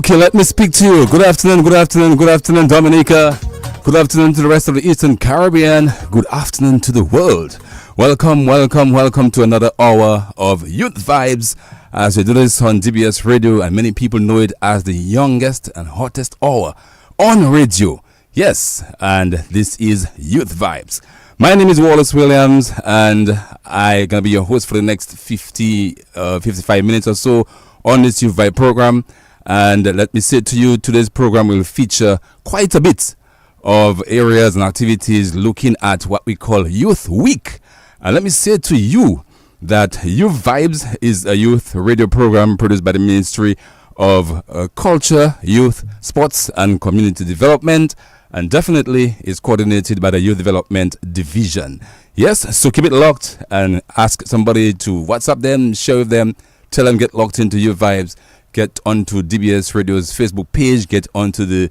Okay, let me speak to you. Good afternoon, good afternoon, good afternoon, Dominica. Good afternoon to the rest of the Eastern Caribbean. Good afternoon to the world. Welcome, welcome, welcome to another hour of Youth Vibes as we do this on DBS Radio, and many people know it as the youngest and hottest hour on radio. Yes, and this is Youth Vibes. My name is Wallace Williams, and I'm going to be your host for the next 55 minutes or so on this Youth Vibe program. And let me say to you, today's program will feature quite a bit of areas and activities looking at what we call Youth Week. And let me say to you that Youth Vibes is a youth radio program produced by the Ministry of Culture, Youth, Sports and Community Development, and definitely is coordinated by the Youth Development Division. Yes, so keep it locked and ask somebody to WhatsApp them, share with them, tell them get locked into Youth Vibes. Get onto DBS Radio's Facebook page, get onto the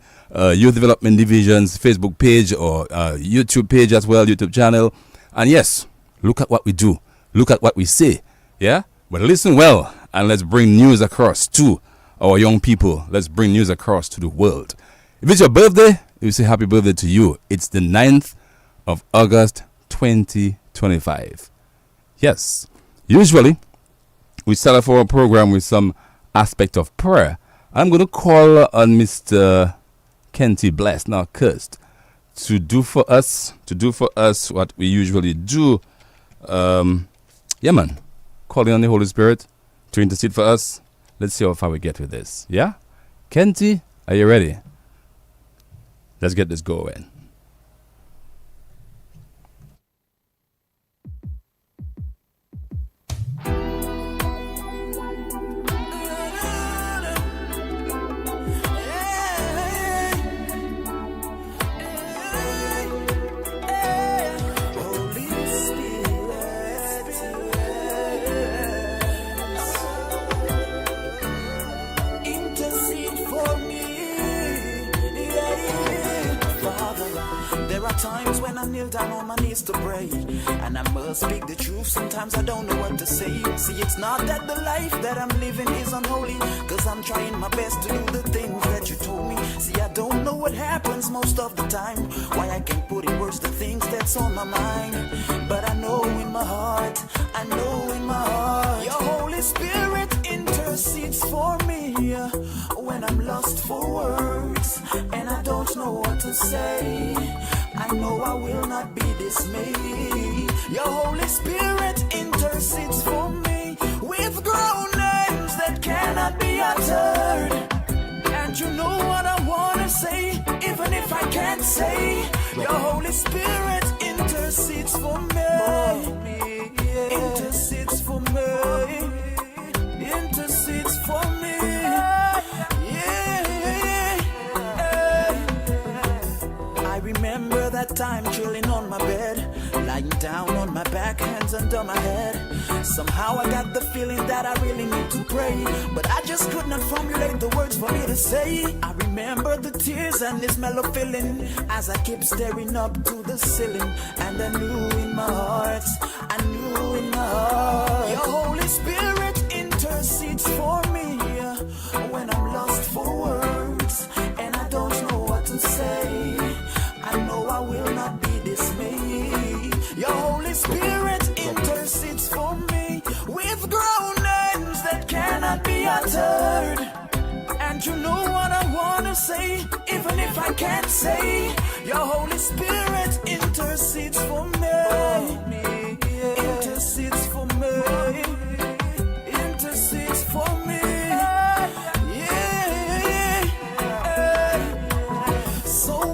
Youth Development Division's Facebook page or YouTube page as well, YouTube channel. And yes, look at what we do. Look at what we say. Yeah? But listen well, and let's bring news across to our young people. Let's bring news across to the world. If it's your birthday, we say happy birthday to you. It's the 9th of August 2025. Yes. Usually, we start off our program with some aspect of prayer. I'm going to call on Mr. Kenty Blessed, now cursed, to do for us what we usually do. Yeah, man. Calling on the Holy Spirit to intercede for us. Let's see how far we get with this. Yeah? Kenty, are you ready? Let's get this going. Times when I kneel down on my knees to pray, and I must speak the truth. Sometimes I don't know what to say. See, it's not that the life that I'm living is unholy, cause I'm trying my best to do the things that you told me. See, I don't know what happens most of the time, why I can't put in words the things that's on my mind. But I know in my heart, your Holy Spirit intercedes for me when I'm lost for words and I don't know what to say. I know I will not be dismayed. Your Holy Spirit intercedes for me with groanings that cannot be uttered. And you know what I want to say, even if I can't say. Your Holy Spirit intercedes for me. Intercedes for me. Intercedes for me. I remember that time chilling on my bed, lying down on my back, hands under my head. Somehow I got the feeling that I really need to pray, but I just could not formulate the words for me to say. I remember the tears and this mellow feeling as I kept staring up to the ceiling, and I knew in my heart, your Holy Spirit intercedes for me when I'm lost for words and I don't know what to say. I know I will not be dismayed. Your Holy Spirit intercedes for me with groanings that cannot be uttered. And you know what I want to say, even if I can't say. Your Holy Spirit intercedes for me. Intercedes for me. Intercedes for me.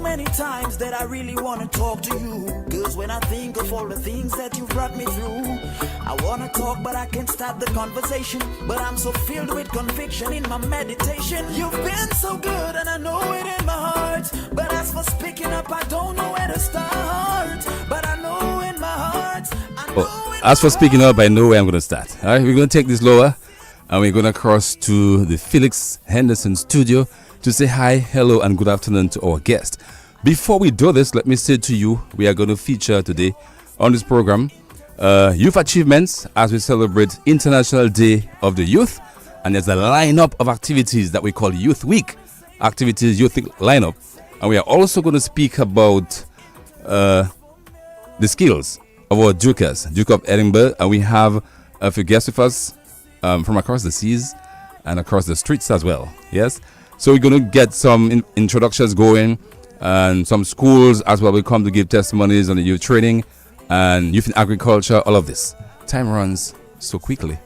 Many times that I really want to talk to you, cause when I think of all the things that you've brought me through, I want to talk but I can't start the conversation. But I'm so filled with conviction in my meditation. You've been so good and I know it in my heart, but as for speaking up I don't know where to start. But I know in my heart, as for speaking up, I know where I'm going to start. All right, we're going to take this lower and we're going to cross to the Felix Henderson studio to say hi, hello, and good afternoon to our guest. Before we do this, let me say to you, we are going to feature today on this program youth achievements as we celebrate International Day of the Youth. And there's a lineup of activities that we call Youth Week. Activities Youth Week lineup. And we are also going to speak about the skills of our Dukers, Duke of Edinburgh. And we have a few guests with us from across the seas and across the streets as well. Yes? So we're going to get some introductions going, and some schools as well will come to give testimonies on the youth training and youth in agriculture, all of this. Time runs so quickly.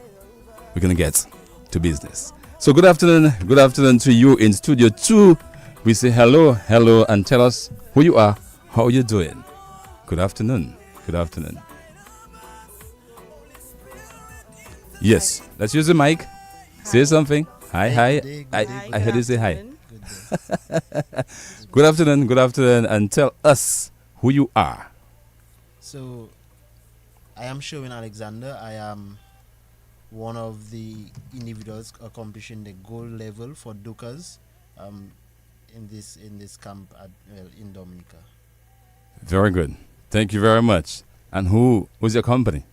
We're going to get to business. So good afternoon to you in Studio 2. We say hello, and tell us who you are, how you doing. Good afternoon. Yes, let's use the mic. Say something. Hi. I heard you say hi. Good afternoon, and tell us who you are. So, I am Sherwin Alexander. I am one of the individuals accomplishing the gold level for Dukers in this camp in Dominica. Very good. Thank you very much. And who's your company?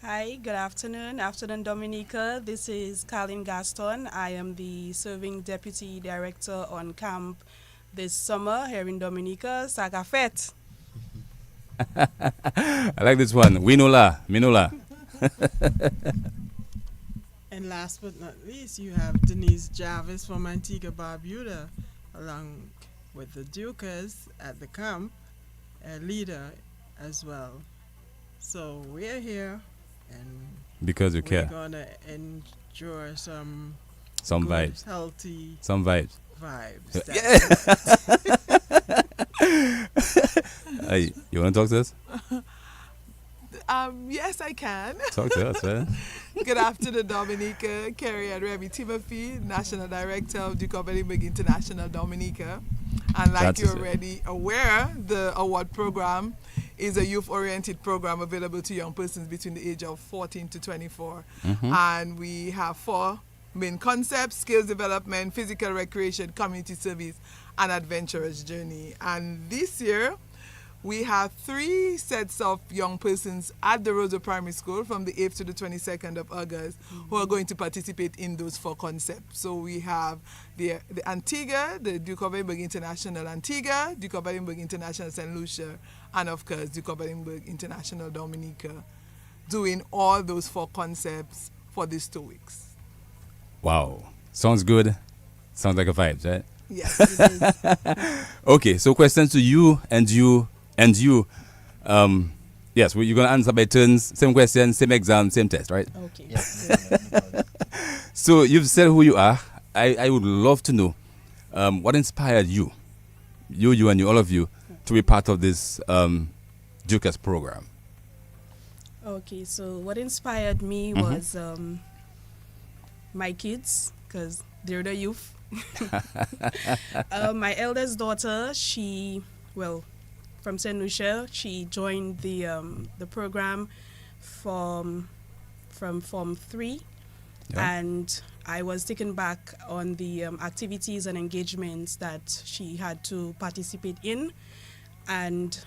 Hi, good afternoon. Afternoon, Dominica. This is Colin Gaston. I am the serving deputy director on camp this summer here in Dominica, Sagafet. I like this one. Minola. And last but not least, you have Denise Jarvis from Antigua Barbuda, along with the Dukers at the camp, a leader as well. So we're here, and Because you we're care. gonna enjoy some Some good, vibes. healthy Some vibes. vibes. Hey, you want to talk to us? Yes, I can. Talk to us, man. Good afternoon, Dominica. Carrie and Remy Timothy, National Director of Duke of Edinburgh International Dominica. And like That's you're it. already aware, the award program is a youth-oriented program available to young persons between the age of 14 to 24. And we have 4 main concepts: skills development, physical recreation, community service, and adventurous journey. And this year, we have 3 sets of young persons at the Roseau Primary School from the 8th to the 22nd of August who are going to participate in those 4 concepts. So we have the Antigua, the Duke of Edinburgh International Antigua, Duke of Edinburgh International St. Lucia, and of course Duke of Edinburgh International Dominica, doing all those 4 concepts for these 2 weeks. Wow. Sounds good. Sounds like a vibe, right? Yes, it is. Okay, so questions to you and you. Yes, you're going to answer by turns. Same question, same exam, same test, right? Okay. Yes. So you've said who you are. I would love to know what inspired you, all of you, to be part of this Dukers program. Okay, so what inspired me was my kids, because they're the youth. My eldest daughter, from St. Lucia, she joined the program from Form 3, and I was taken back on the activities and engagements that she had to participate in, and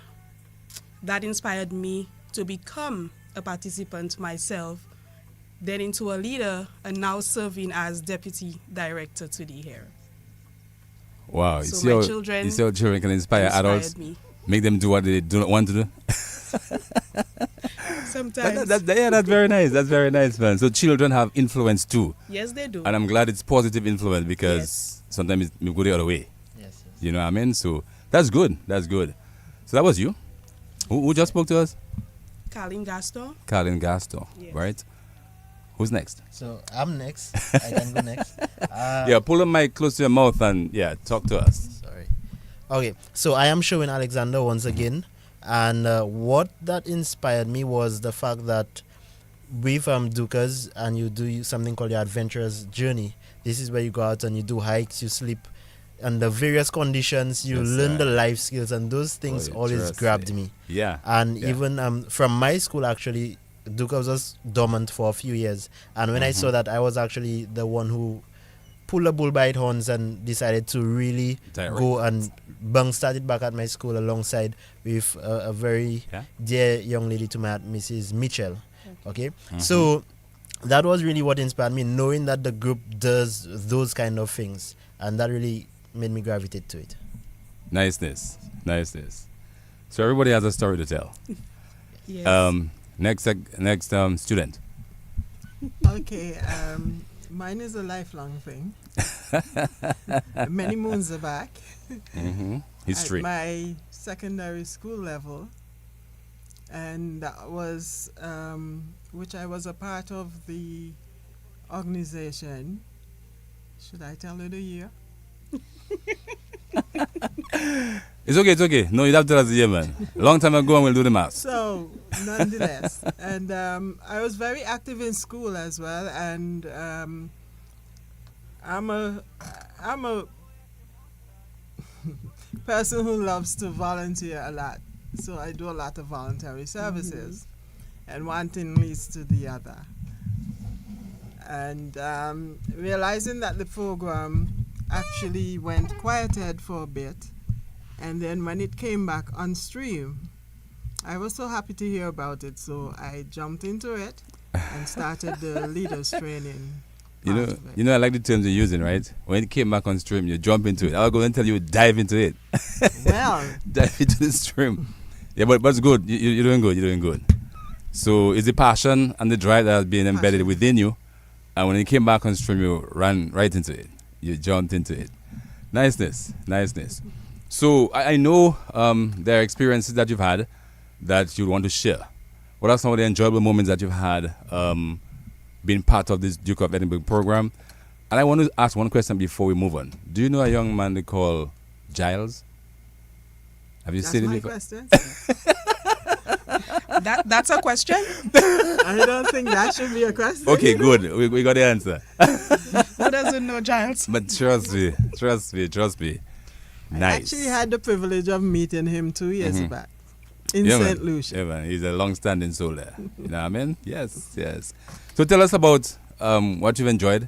that inspired me to become a participant myself, then into a leader, and now serving as deputy director to the here. Wow, So it's my your children it's your children can inspire adults, me. make them do what they do not want to do. Sometimes. That's very nice. That's very nice, man. So children have influence too, Yes, they do. and I'm glad it's positive influence because Yes. sometimes it go the other way. Yes. You know what I mean? So that's good. That's good. So that was you. Who just spoke to us? Colin Gaston. Colin Gaston, Yes. right? Who's next? So I'm next. I can go next. Yeah, pull the mic close to your mouth and talk to us. Sorry. Okay, so I am Sherwin Alexander once again, and what that inspired me was the fact that we from Dukers, and you do something called your adventurous journey. This is where you go out and you do hikes, you sleep under various conditions, you Yes, learn sir. the life skills, and those things always interesting. grabbed me. Yeah. And Yeah. even from my school, actually, Dukers was dormant for a few years, and when I saw that, I was actually the one who pulled the bull by its horns and decided to really Direct. go and started back at my school alongside with a very Yeah. dear young lady to my heart, Mrs. Mitchell. Okay, so that was really what inspired me, knowing that the group does those kind of things, and that really made me gravitate to it. Niceness. Niceness. So everybody has a story to tell. Yes. Next student. Okay, mine is a lifelong thing. Many moons are back. History. At my secondary school level, and that was which I was a part of the organization. Should I tell you the year? It's okay, it's okay. No, you don't have to tell us the year, man. Long time ago, and we'll do the math. So, nonetheless, and I was very active in school as well, and I'm a person who loves to volunteer a lot. So I do a lot of voluntary services, and one thing leads to the other. And realizing that the program actually went quieted for a bit, and then when it came back on stream, I was so happy to hear about it, so I jumped into it and started the leaders training. You know, I like the terms you're using, right? When it came back on stream, you jump into it. I'll go and tell you, dive into it. Well, Dive into the stream. Yeah, but it's good. You're doing good. You're doing good. So it's the passion and the drive that has been embedded within you. And when it came back on stream, you ran right into it. You jumped into it. Niceness. Niceness. So I know there are experiences that you've had that you want to share. What are some of the enjoyable moments that you've had being part of this Duke of Edinburgh program? And I want to ask one question before we move on. Do you know a young man they call Giles? Have you that's seen him my before? question. That's a question. I don't think that should be a question. Okay, good. We got the answer. Who doesn't know Giles? But trust me. I Nice. actually had the privilege of meeting him 2 years back in Yeah, St. man. Lucia. Yeah, man. He's a long-standing soul there. You know what I mean? Yes, yes. So tell us about what you've enjoyed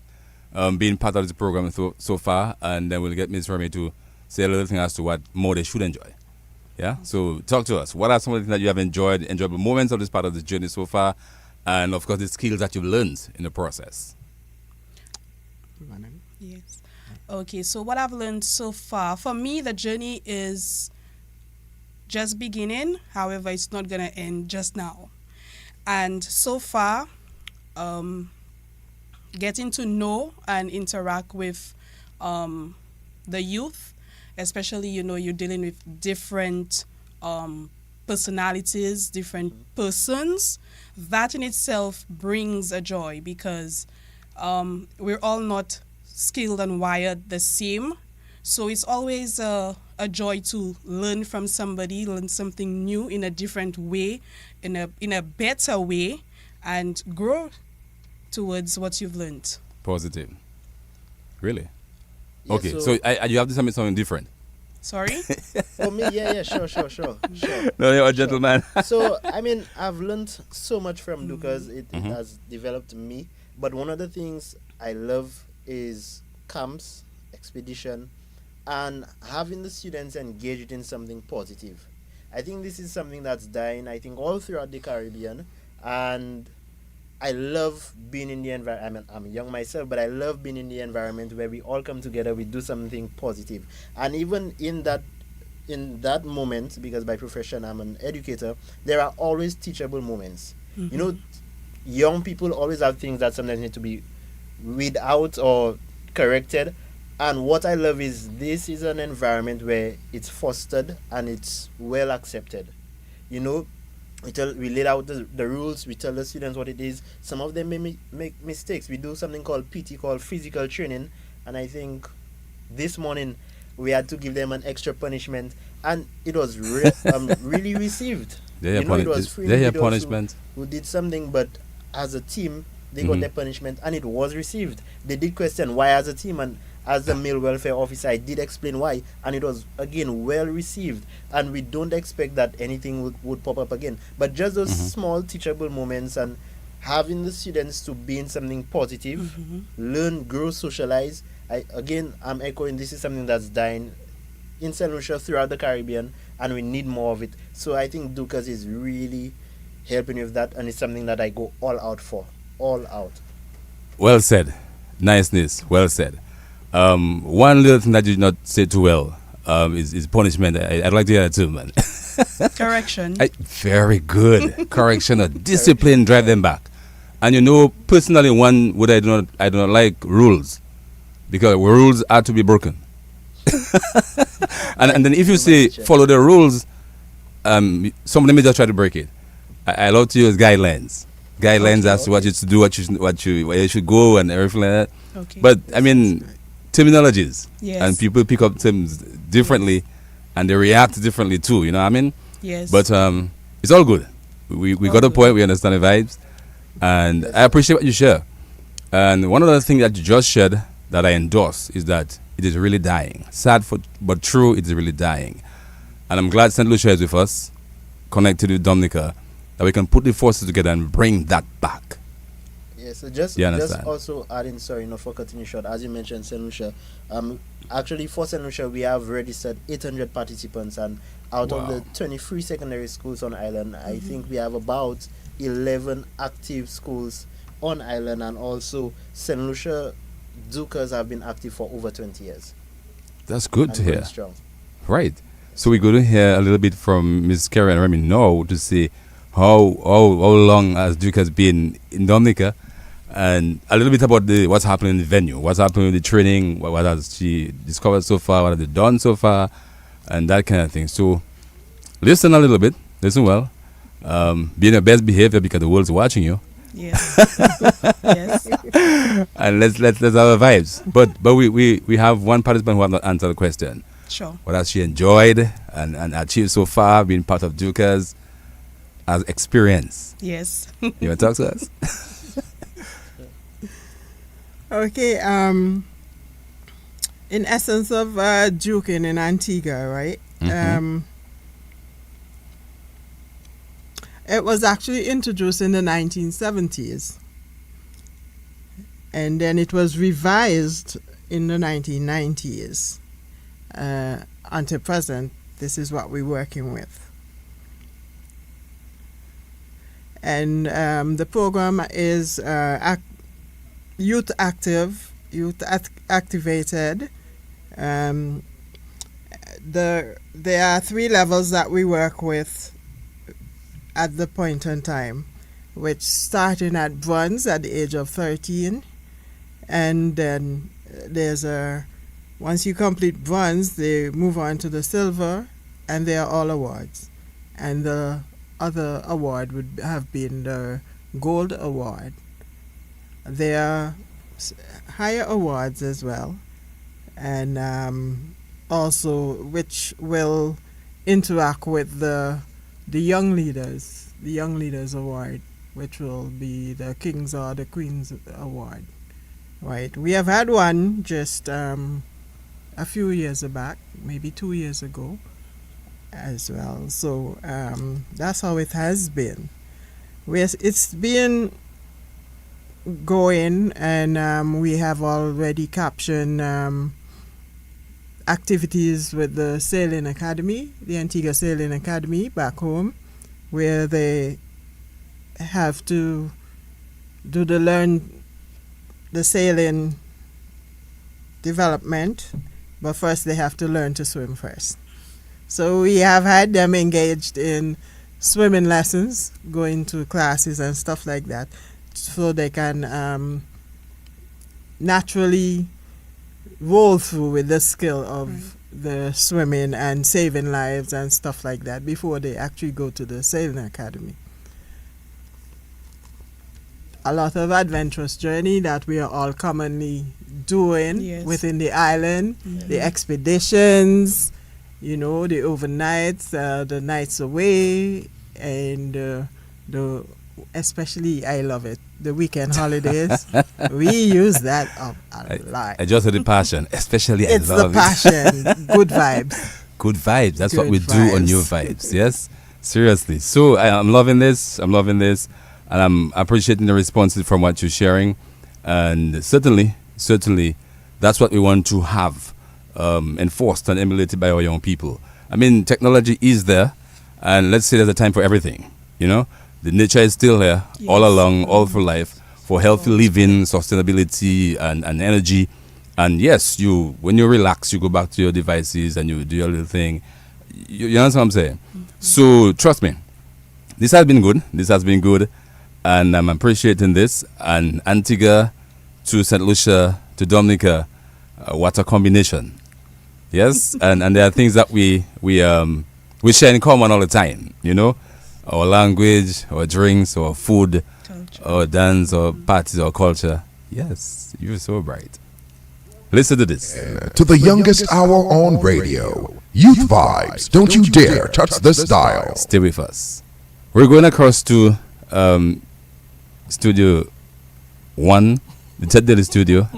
being part of this program so far, and then we'll get Ms. Remy to say a little thing as to what more they should enjoy. Yeah? So talk to us. What are some of the things that you have enjoyed, enjoyable moments of this part of this journey so far, and of course the skills that you've learned in the process? Yes. Okay, so what I've learned so far, for me, the journey is just beginning. However, it's not going to end just now. And so far, getting to know and interact with the youth, especially, you're dealing with different personalities, different persons, that in itself brings a joy because we're all not skilled and wired the same. So it's always a joy to learn from somebody, learn something new in a different way, in a better way, and grow towards what you've learned. Positive. Really? Yeah, Okay, so you have to tell me something different. Sorry? For me, sure. No, you're a gentleman. So, I mean, I've learned so much from Lucas. It has developed me. But one of the things I love is camps, expedition, and having the students engaged in something positive. I think this is something that's dying, I think, all throughout the Caribbean. And I love being in the environment. I'm young myself, but I love being in the environment where we all come together, we do something positive. And even in that moment, because by profession I'm an educator, there are always teachable moments. You know, young people always have things that sometimes need to be weed out or corrected. And what I love is this is an environment where it's fostered and it's well accepted. You know, we laid out the rules, we tell the students what it is. Some of them may make mistakes. We do something called PT, called physical training, and I think this morning we had to give them an extra punishment, and it was really received. It was free punishment. Who did something, but as a team, they got their punishment, and it was received. They did question why as a team, and as the male welfare officer, I did explain why, and it was, again, well received. And we don't expect that anything would pop up again. But just those small teachable moments and having the students to be in something positive, learn, grow, socialize. I'm echoing, this is something that's dying in St. Lucia, throughout the Caribbean, and we need more of it. So I think Dukas is really helping with that, and it's something that I go all out for. all out. Well said. Niceness. Well said. One little thing that you did not say too well is punishment. I'd like to hear that too, man. Correction. Very good. Correction or discipline, drive them back. And you know, personally, one would I do not like rules, because rules are to be broken. and then if you say follow the rules, somebody may just try to break it. I love to use guidelines. Guidelines as to what you should do, where you should go, and everything like that. Okay. But I mean, terminologies, Yes. and people pick up terms differently, and they react differently too. You know what I mean? Yes. But it's all good. We got a point. We understand the vibes, and I appreciate what you share. And one other thing that you just shared that I endorse is that it is really dying. Sad but true. It is really dying, and I'm glad St. Lucia is with us, connected with Dominica, that we can put the forces together and bring that back. Yes, so just You understand? also adding, sorry, not for cutting you short, as you mentioned, St. Lucia. Actually, for St. Lucia, we have registered 800 participants, and out of the 23 secondary schools on island, I think we have about 11 active schools on island, and also St. Lucia Dukas have been active for over 20 years. That's good and to going hear. strong. Right. So we're going to hear a little bit from Ms. Carrie and Remy now to see how long has Duke has been in Dominica, and a little bit about what's happening in the venue, what's happening with the training, what has she discovered so far, what have they done so far, and that kind of thing. So listen a little bit, listen well, be in your best behavior because the world's watching you, Yes. Yes. and let's have our vibes. But we have one participant who have not answered the question. Sure. What has she enjoyed and achieved so far, being part of Dukas as experience? Yes. You want to talk to us? Okay, in essence of juking in Antigua, right? It was actually introduced in the 1970s, and then it was revised in the 1990s. Until present, this is what we're working with. And the program is youth active, activated. There are 3 levels that we work with at the point in time, which starting at bronze at the age of 13, and then there's once you complete bronze, they move on to the silver, and they are all awards. And the other award would have been the gold award. There are higher awards as well, and also which will interact with the young leaders, the Young Leaders Award, which will be the Kings or the Queens Award. Right. We have had one just a few years back, maybe 2 years ago as well. So that's how it has been. It's been going, and we have already captioned activities with the Sailing Academy, the Antigua Sailing Academy back home, where they have to do the sailing development, but first they have to learn to swim first. So we have had them engaged in swimming lessons, going to classes and stuff like that, so they can naturally roll through with the skill of the swimming and saving lives and stuff like that before they actually go to the Sailing Academy. A lot of adventurous journey that we are all commonly doing within the island, the expeditions, the overnights, the nights away, and the especially, I love it, the weekend holidays. We use that up a lot. I just heard the passion, especially it's I love the passion. Good vibes. Good vibes. That's Good what we do vibes. on New Vibes. Yes, seriously. So I'm loving this. And I'm appreciating the responses from what you're sharing. And certainly, that's what we want to have enforced and emulated by our young people. I mean, technology is there, and let's say there's a time for everything. The nature is still here, all along, all through life, for healthy living, sustainability, and energy. And yes, when you relax, you go back to your devices and you do your little thing. You understand what I'm saying? So trust me, this has been good. This has been good, and I'm appreciating this. And Antigua to St. Lucia to Dominica, what a combination! Yes, and there are things that we share in common all the time. You know, our language, our drinks, our food, our dance, our parties, our culture. Yes, you're so bright. Listen to this. To the youngest hour on radio. Youth Vibes. Don't you dare touch this dial. Stay with us. We're going across to Studio 1, the Ted Daily Studio.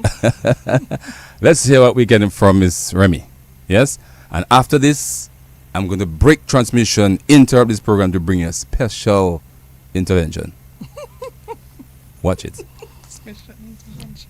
Let's hear what we're getting from Miss Remy. Yes? And after this, I'm going to break transmission, interrupt this program to bring you a special intervention. Watch it. Special intervention.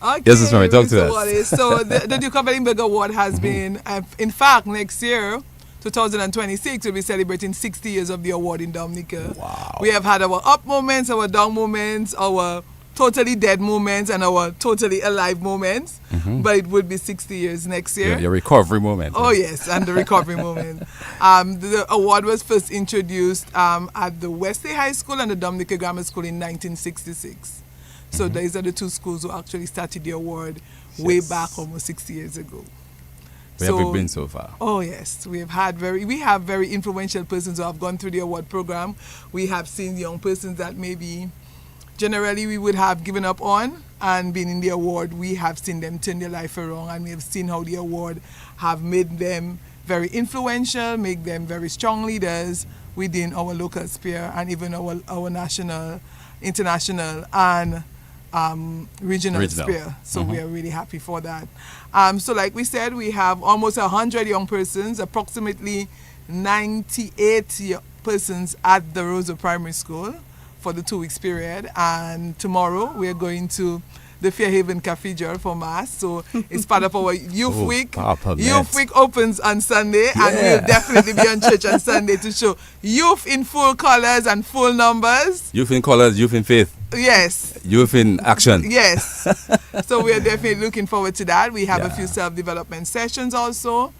Okay, Yes, Ms. Mary, talk to us. So the Duke of Edinburgh Award has been, in fact, next year, 2026, we'll be celebrating 60 years of the award in Dominica. Wow. We have had our up moments, our down moments, our totally dead moments, and our totally alive moments. But it would be 60 years next year. Your recovery moment. Oh, yes, and the recovery moment. The award was first introduced at the Wesley High School and the Dominica Grammar School in 1966. So these are the two schools who actually started the award way back almost 60 years ago. Where have we been so far? Oh yes, we have very influential persons who have gone through the award program. We have seen young persons that maybe generally we would have given up on and been in the award. We have seen them turn their life around, and we have seen how the award have made them very influential, make them very strong leaders within our local sphere and even our national, international, and regional sphere. So we are really happy for that. So like we said, we have almost 100 young persons, approximately 98 persons at the Roseau Primary School for the 2 weeks period. And tomorrow we are going to the Fairhaven Cathedral for Mass. So it's part of our Youth Week. Youth Week opens on Sunday, and we'll definitely be on church on Sunday to show youth in full colors and full numbers. Youth in colors, youth in faith. Yes. Youth in action. Yes. So we are definitely looking forward to that. We have a few self-development sessions also,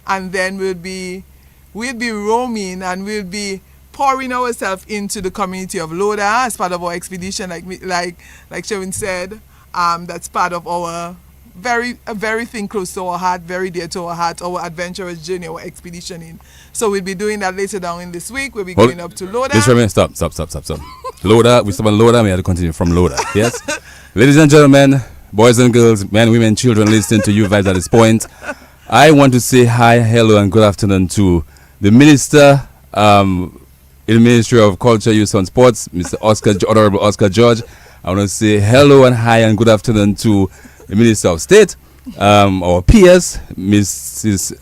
and then we'll be roaming and we'll be pouring ourselves into the community of Loda as part of our expedition, like Sherwin said. That's part of our very thing close to our heart, very dear to our heart, our adventurous journey, our expedition in. So we'll be doing that later down in this week. We'll be going up to Loda. Just remember, stop. Loda, we stop on Loda, we have to continue from Loda. Yes? Ladies and gentlemen, boys and girls, men, women, children listening to Youth Vibes at this point, I want to say hi, hello, and good afternoon to the Minister in the Ministry of Culture, Youth and Sports, Honorable Oscar George. I want to say hello and hi and good afternoon to the Minister of State, our PS, Mrs.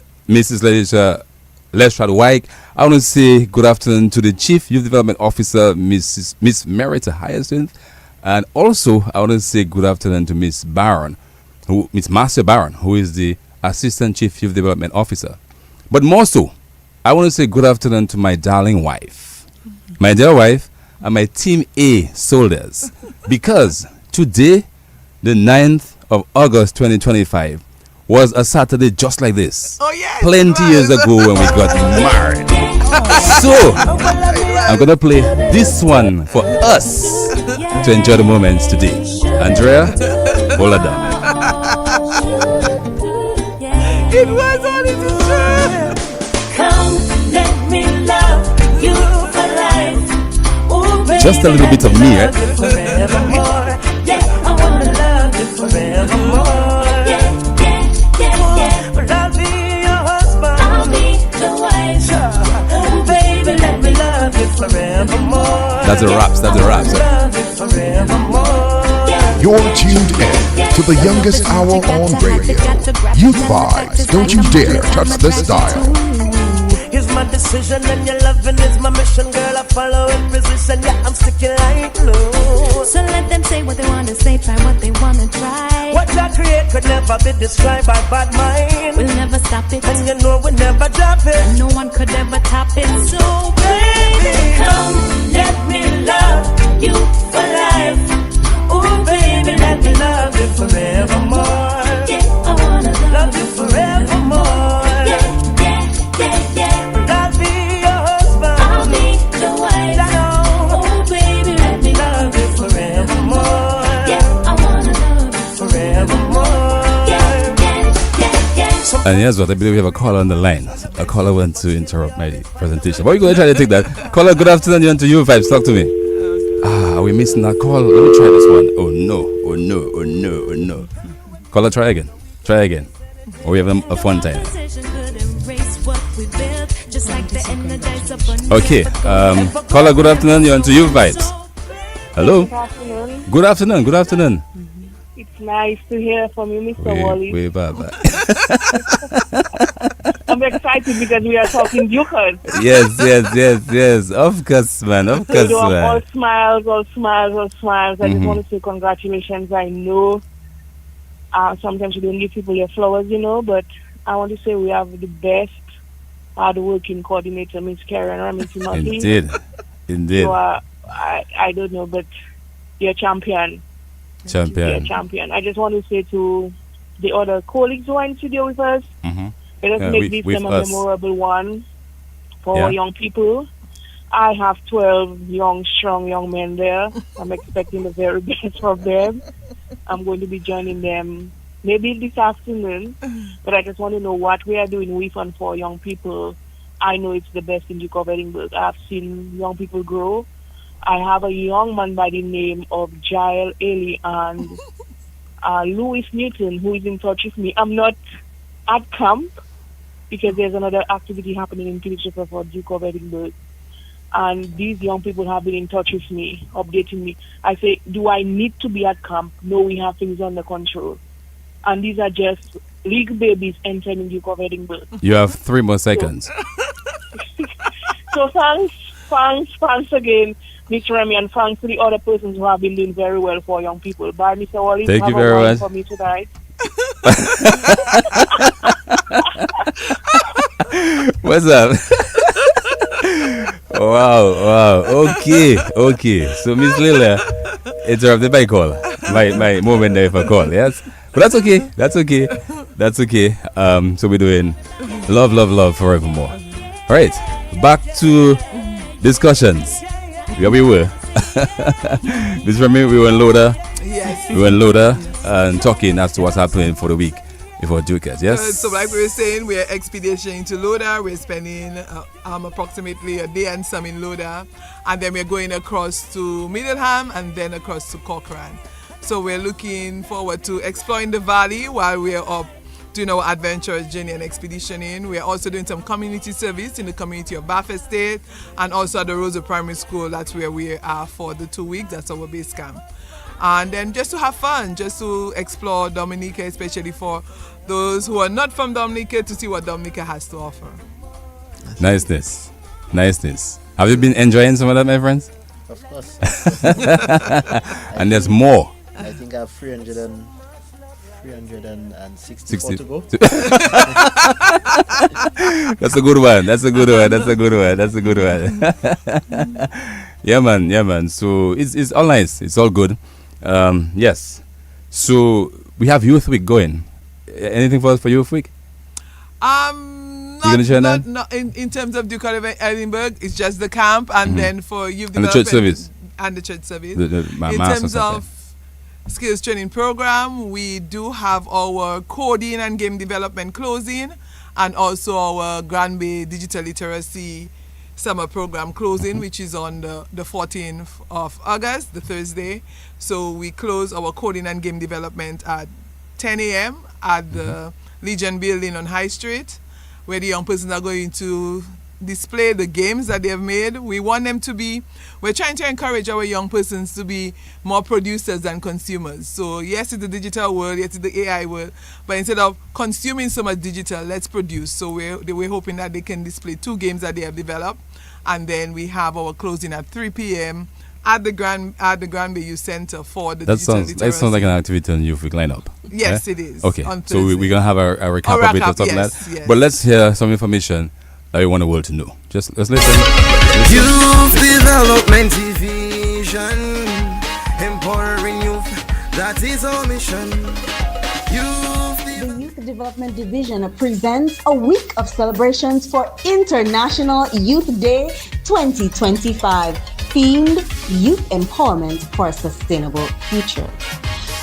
Lestrade Wyke. I want to say good afternoon to the Chief Youth Development Officer, Miss Merita Hyacinth. And also, I want to say good afternoon to Miss Marcia Barron, who is the Assistant Chief Youth Development Officer. But more so, I want to say good afternoon to my darling wife. My dear wife, and my Team A soldiers, because today, the 9th of August 2025, was a Saturday just like this. Oh yes, plenty years ago when we got married. So I'm gonna play this one for us to enjoy the moments today. Andrea, hold it down. It was on its true. Come, let me love you for life. Just a little bit of me, eh? Forevermore. Yeah, I wanna love you forevermore. Yeah. But I'll be your husband. I'll be the wife. Oh, baby, let me love you forevermore. That's a wrap. Love you forevermore. You're tuned in to the youngest hour on radio. Youth Vibes. Don't you dare touch this dial. Here's my decision, and your loving is my mission, girl. I follow in position, yeah, I'm sticking like glue. So let them say what they want to say, try what they want to try. What that create could never be described by bad mind. We'll never stop it, And you know we never drop it. and no one could ever top it. So Baby, come, let me love you for life. Oh, baby, let me love you forevermore. yeah, I wanna Love you forevermore. I'll be your husband. I'll be the wife. I know. Oh baby, let me Love you forevermore. yeah, I wanna love you. Forevermore. Yeah. And here's what I believe we have a caller on the line. A caller went to interrupt my presentation. But we're going to try to take that. Caller, good afternoon. You're on to U-Vibes. Talk to me. Are we missing that call? Let me try this one. Oh no. Oh no. Oh no. Oh no. Caller, try again. Try again. Or we have a fun time. Okay. Caller, good afternoon. You're on to U-Vibes. Hello. Good afternoon. Good afternoon. Good afternoon. It's nice to hear from you, Mr. Wally. Way bye. I'm excited because we are talking Dukers. Yes. Of course, man. Of course, So all man. smiles. I just want to say congratulations. I know sometimes you don't give people their flowers, but I want to say we have the best hard-working coordinator, Miss Karen Ramsey. Indeed. So I don't know, but you're champion. You're champion. I just want to say to the other colleagues who are in studio with us, let us make this a memorable one for young people. I have 12 strong young men there. I'm expecting the very best from them. I'm going to be joining them maybe this afternoon, but I just want to know what we are doing with and for young people. I know it's the best in Duke of Edinburgh. I've seen young people grow. I have a young man by the name of Jael Ailey and Louis Newton who is in touch with me. I'm not at camp because there's another activity happening in Philipsburg for Duke of Edinburgh. And these young people have been in touch with me, updating me. I say, do I need to be at camp? No, we have things under control. And these are just league babies entering Duke of Edinburgh. You have 3 more seconds. So thanks again, Miss Remy, and thanks to the other persons who have been doing very well for young people. Bye, Mr. Wally. Thank you very much for me tonight. What's up? Wow. Okay. So Miss Lila interrupted my call. My moment there for call, yes? But that's okay. So we're doing love forevermore. Alright. Back to discussions. Where we were. This for me, we were in Loda. Yes. We were in Loda and talking as to what's happening for the week before Dukers, yes? So like we were saying, we're expeditioning to Loda. We're spending approximately a day and some in Loda. And then we're going across to Middleham and then across to Cochrane. So we're looking forward to exploring the valley while we're up doing our adventurous journey and expeditioning. We're also doing some community service in the community of Bath Estate and also at the Rosa Primary School. That's where we are for the 2 weeks. That's our base camp. And then just to have fun, just to explore Dominica, especially for those who are not from Dominica, to see what Dominica has to offer. Niceness. Have you been enjoying some of that, my friends? Of course. And there's more. I think I have 364 to go. That's a good one. Yeah, man. So it's all nice. It's all good. Yes. So we have Youth Week going. Anything for us for Youth Week? Not in terms of Duke of Edinburgh, it's just the camp, and then for youth and the church service. In terms of skills training program, we do have our coding and game development closing, and also our Grand Bay Digital Literacy summer program closing, which is on the 14th of August, the Thursday. So we close our coding and game development at 10 a.m. at the Legion Building on High Street, where the young persons are going to display the games that they have made. We're trying to encourage our young persons to be more producers than consumers. So yes, it's the digital world, yes, it's the AI world, but instead of consuming so much digital, let's produce. So we're hoping that they can display 2 games that they have developed, and then we have our closing at 3 p.m. at the Granby Youth Center for the That digital sounds literacy. like an activity on Youth Week lineup. Yes, it is. Okay, on so we're gonna have a recap of it or something like that. yes. But let's hear some information that we want the world to know. Just let's listen. Youth Development Division, empowering youth, that is our mission. The Youth Development Division presents a week of celebrations for International Youth Day 2025, themed Youth Empowerment for a Sustainable Future.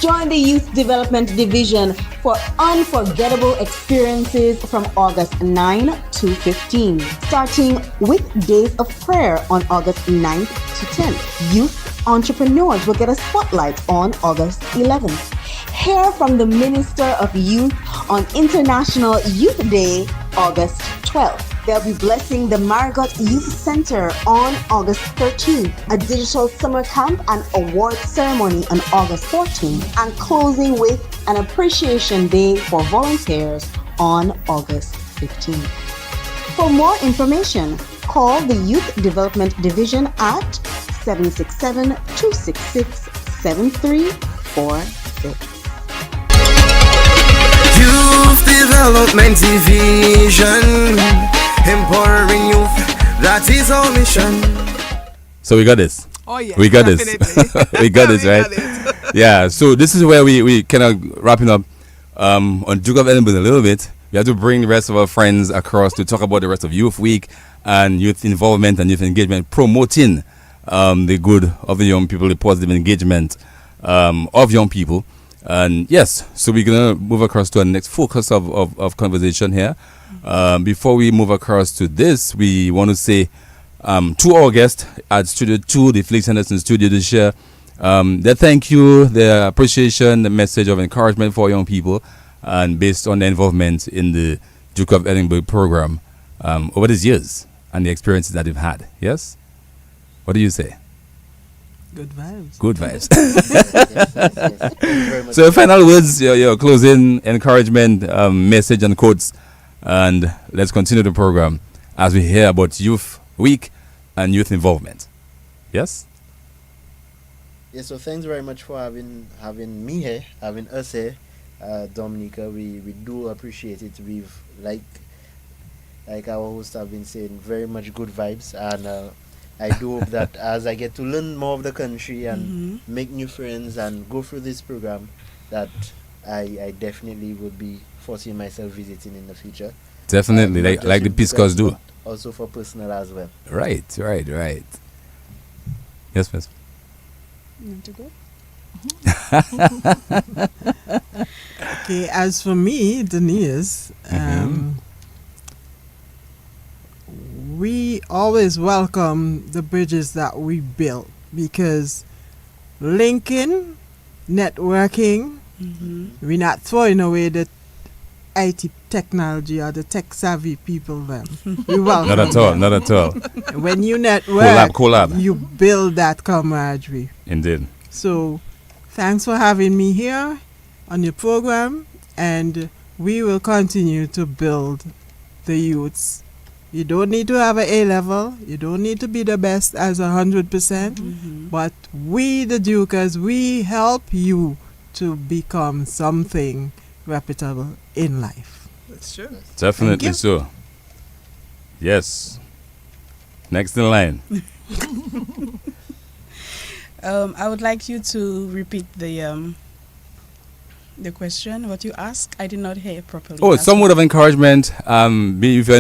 Join the Youth Development Division for unforgettable experiences from August 9 to 15, starting with Days of Prayer on August 9th to 10th. Youth entrepreneurs will get a spotlight on August 11th. Hear from the Minister of Youth on International Youth Day, August 12th. They'll be blessing the Margot Youth Center on August 13th, a digital summer camp and award ceremony on August 14th, and closing with an appreciation day for volunteers on August 15th. For more information, call the Youth Development Division at 767-266-7346. Youth Development Division, empowering youth, that is our mission. So we got this. Oh yeah, we got this. We got this, right? Yeah. So this is where we kind of wrapping up on Duke of Edinburgh a little bit. We have to bring the rest of our friends across to talk about the rest of Youth Week and youth involvement and youth engagement, promoting the good of the young people, the positive engagement of young people. And yes, so we're gonna move across to our next focus of conversation here. Before we move across to this, we want to say to our guests at Studio 2, the Felix Henderson Studio this year, their thank you, their appreciation, the message of encouragement for young people, and based on their involvement in the Duke of Edinburgh program over these years and the experiences that they've had. Yes? What do you say? Good vibes. Good vibes. So, final words, your closing encouragement message and quotes, and let's continue the program as we hear about Youth Week and youth involvement. Yes? Yeah, so thanks very much for having me here, having us here, Dominica. We do appreciate it. We've like our hosts have been saying, very much good vibes, and I do hope that as I get to learn more of the country and make new friends and go through this program, that I definitely would be foreseeing myself visiting in the future. Definitely, like the Peace Corps do. Also for personal as well. Right. Yes, miss. You want to go? Okay, as for me, Denise, we always welcome the bridges that we built, because linking, networking, we're not throwing away the IT technology or the tech savvy people then. We welcome Not at all. When you network, collab. you build that camaraderie. Indeed. So thanks for having me here on your program, and we will continue to build the youths. You don't need to have an A-level. You don't need to be the best as 100%. But we, the Dukers, we help you to become something reputable in life. That's true. Definitely so. Yes. Next in line. I would like you to repeat the question, what you asked. I did not hear properly. Oh, some word of encouragement, if your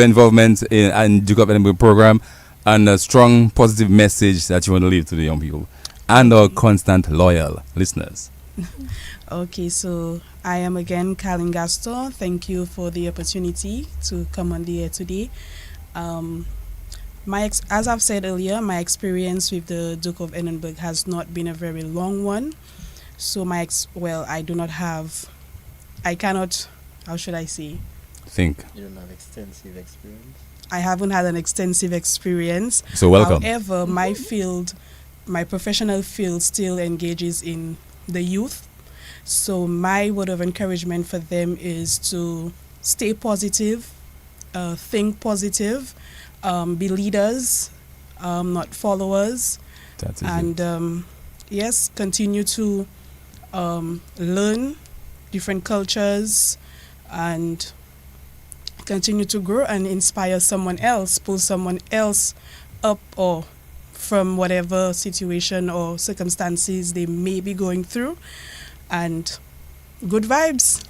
involvement in Duke of Edinburgh program, and a strong positive message that you want to leave to the young people and our constant loyal listeners. Okay, so I am again Carlin Gaston. Thank you for the opportunity to come on the air today. As I've said earlier, my experience with the Duke of Edinburgh has not been a very long one. So I cannot, how should I say? You don't have extensive experience? I haven't had an extensive experience. So welcome. However, my professional field still engages in the youth. So my word of encouragement for them is to stay positive, think positive, be leaders, not followers, And yes, continue to learn different cultures and continue to grow and inspire someone else, pull someone else up or from whatever situation or circumstances they may be going through. And good vibes.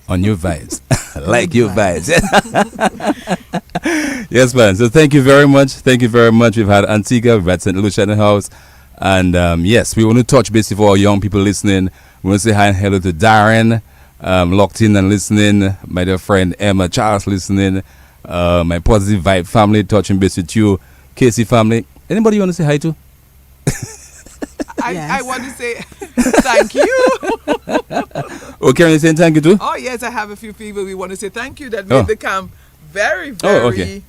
On your vibes. Like your vibes. Yes, man. So thank you very much. Thank you very much. We've had Antigua, we've had St. Lucia in the house. And yes, we want to touch base for our young people listening. We want to say hi and hello to Darren, locked in and listening. My dear friend Emma Charles listening. My Positive Vibe family touching base with you. Casey family. Anybody you want to say hi to? I want to say thank you. Oh, Karen, you saying thank you too? Oh, yes, I have a few people we want to say thank you that made the camp very, very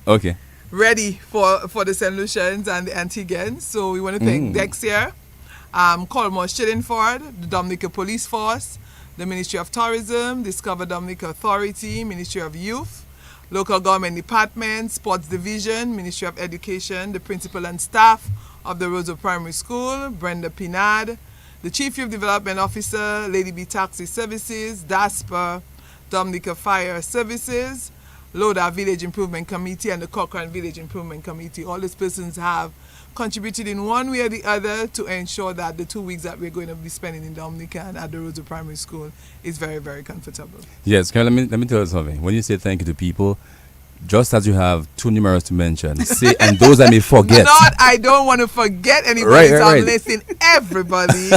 ready for the St. Lucians and the Antiguans. So we want to thank Dexia, Colmore Shillingford, the Dominica Police Force, the Ministry of Tourism, Discover Dominica Authority, Ministry of Youth, Local Government Department, Sports Division, Ministry of Education, the principal and staff of the Roseau Primary School, Brenda Pinard, the Chief Youth Development Officer, Lady B Taxi Services, DASPA, Dominica Fire Services, Loda Village Improvement Committee, and the Cochrane Village Improvement Committee. All these persons have contributed in one way or the other to ensure that the 2 weeks that we're going to be spending in Dominica and at the Roseau Primary School is very, very comfortable. Yes, Karen, let me tell you something. When you say thank you to people, just as you have too numerous to mention, say, and those I may forget. I don't want to forget anybody, so I'm listing everybody.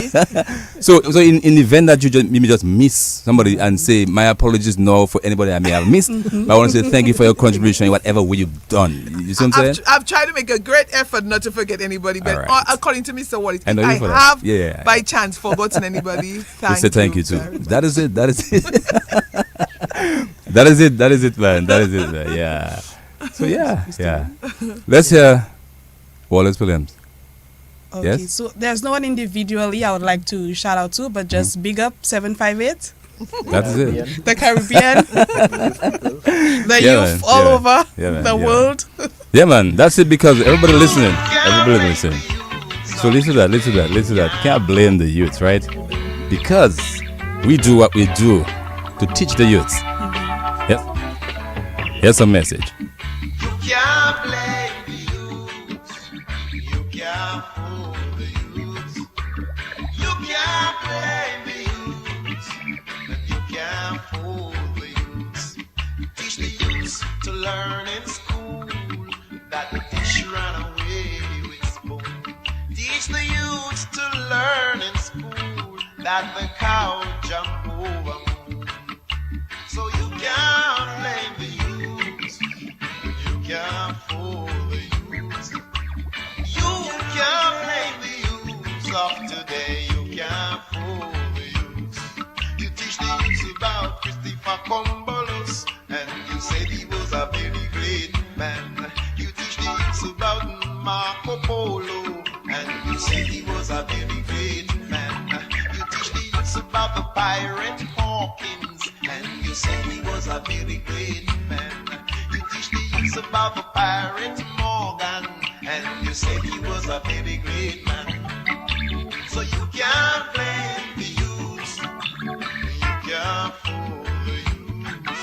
So in the event that you just miss somebody and say, my apologies now for anybody I may have missed, but I want to say thank you for your contribution in whatever way you've done. You see what I'm saying? I've tried to make a great effort not to forget anybody, but according to Mr. Wallace, I have by chance forgotten anybody. Thank you too. That is it. That is it, man. Yeah. So yeah. Let's hear Wallace Williams. Okay, yes? So there's no one individually I would like to shout out to, but just big up 758. That is it. The Caribbean. The youth all over the world. Yeah, man. That's it, because everybody listening. So listen to that. Can't blame the youth, right? Because we do what we do to teach the youth. Yes. Here's a message. You can't blame the youth. You can't fool the youth. You can't blame the youth. And you can't fool the youth. Teach the youth to learn in school that the fish ran away with spoon. Teach the youth to learn in school that the cow jumped over moon. So you can't blame the youth. You can't fool the youth. You can't blame the youth of today. You can't fool the youth. You teach the youth about Christopher Columbus, and you said he was a very great man. You teach the youth about Marco Polo, and you said he was a very great man. You teach the youth about the pirate Hawkins, and you said he was a very great man. You teach the youth about the pirate Morgan, and you said he was a very great man. So you can't blame the youth. You can't fool the youth.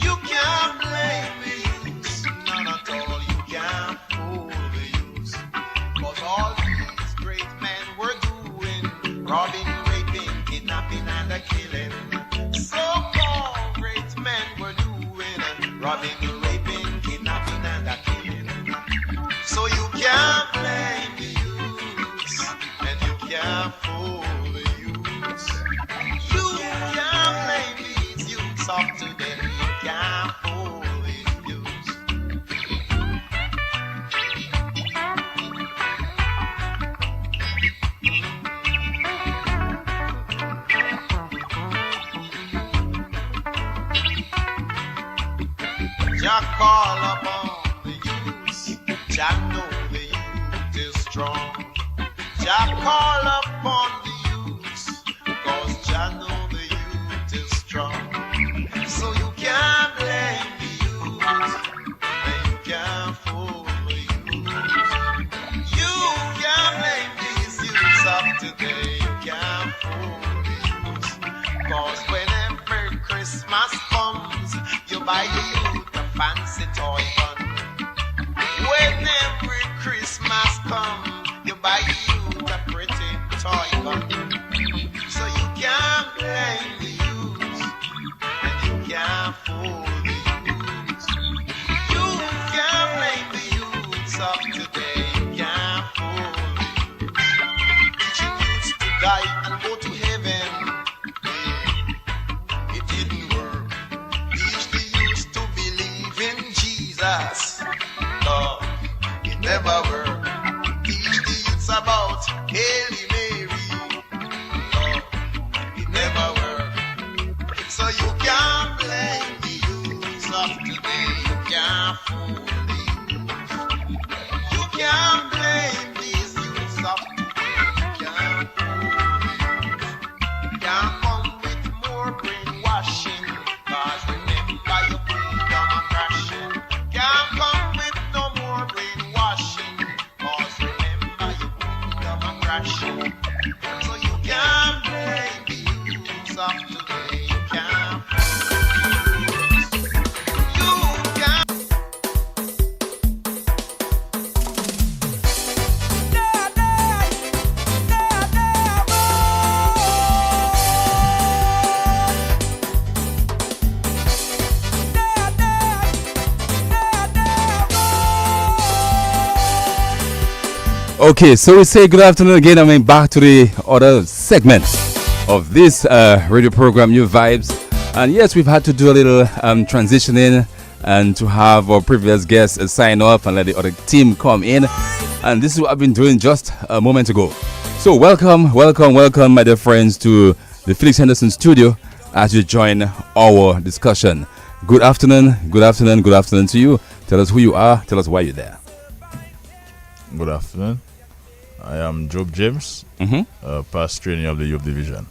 You can't blame the youth. None at all. You can't fool the youth. Cause all these great men were doing, robbing, raping, kidnapping, and a killing. So-called great men were doing, robbing, raping, kidnapping, and a killing. So you can't blame the youth, and you can't fool the youth. You can't blame these youths of today. You can't fool these youths. Jah call upon the youth. Jah know the youth is strong. Jah call upon the youth, cause Jah know the youth is strong. So you can't blame the youth, and you can't fool the youth. You can't blame buy the youth a fancy toy gun. When every Christmas come, you buy the youth a pretty toy gun. So you can't blame the youth, and you can't fool the youth. You can't blame the youths of today. You can't fool the youth. Teaching youths to die and go to heaven, it didn't work. Teach the youths to believe in Jesus. No, it never worked. Teach the youths about Hail Mary. No, it never worked. So you can't blame the youths of today. You can't fool the youth. You can't blame these youths of today. You can't fool the youth. You can't come with more brainwashing, 'cause remember your freedom a crashing. Can't come with no more brainwashing, 'cause remember your freedom a crashing. So you can't blame the youths of today. You can't fool the youths. You can't. Okay, so we say good afternoon again. I mean, back to the other segment of this radio program, New Vibes. And yes, we've had to do a little transitioning and to have our previous guests sign off and let the other team come in. And this is what I've been doing just a moment ago. So welcome, my dear friends, to the Felix Henderson studio as you join our discussion. Good afternoon to you. Tell us who you are, tell us why you're there. Good afternoon. I am Job James, past trainer of the Youth Division.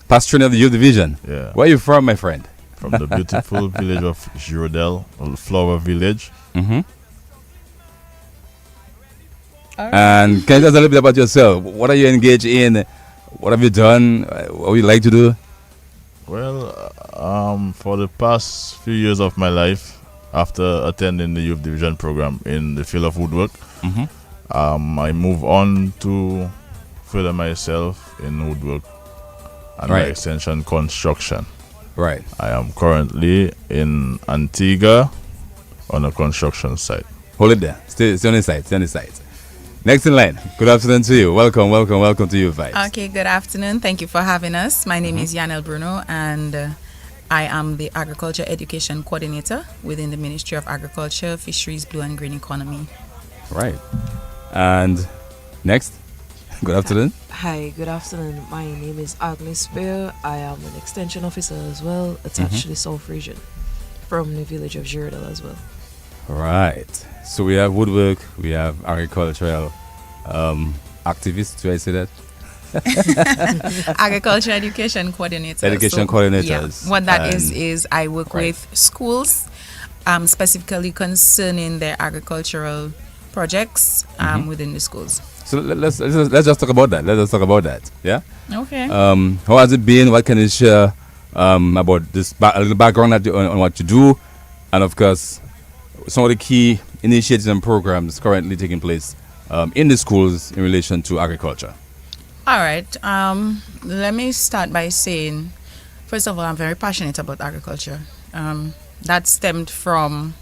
Past trainer of the Youth Division? Yeah. Where are you from, my friend? From the beautiful village of Girodel, Flower Village. And can you tell us a little bit about yourself? What are you engaged in? What have you done? What would you like to do? Well, for the past few years of my life, after attending the Youth Division program in the field of woodwork, I move on to further myself in woodwork and by extension construction. Right. I am currently in Antigua on a construction site. Hold it there. Stay on the site. Next in line. Good afternoon to you. Welcome to you, Vibes. Okay, good afternoon. Thank you for having us. My name is Yanel Bruno, and I am the Agriculture Education Coordinator within the Ministry of Agriculture, Fisheries, Blue and Green Economy. Right. And next, good afternoon. Hi, good afternoon. My name is Agnes Spear. I am an extension officer as well, attached to the South region from the village of Girodel as well. Right. So we have woodwork, we have agricultural activists, do I say that? Agriculture Education Coordinator. Coordinators. Yeah. What that is I work with schools, specifically concerning their agricultural projects within the schools. So let's just talk about that. Yeah. Okay. How has it been? What can you share about this? A little background on what you do, and of course, some of the key initiatives and programs currently taking place in the schools in relation to agriculture. All right. Let me start by saying, first of all, I'm very passionate about agriculture. That stemmed from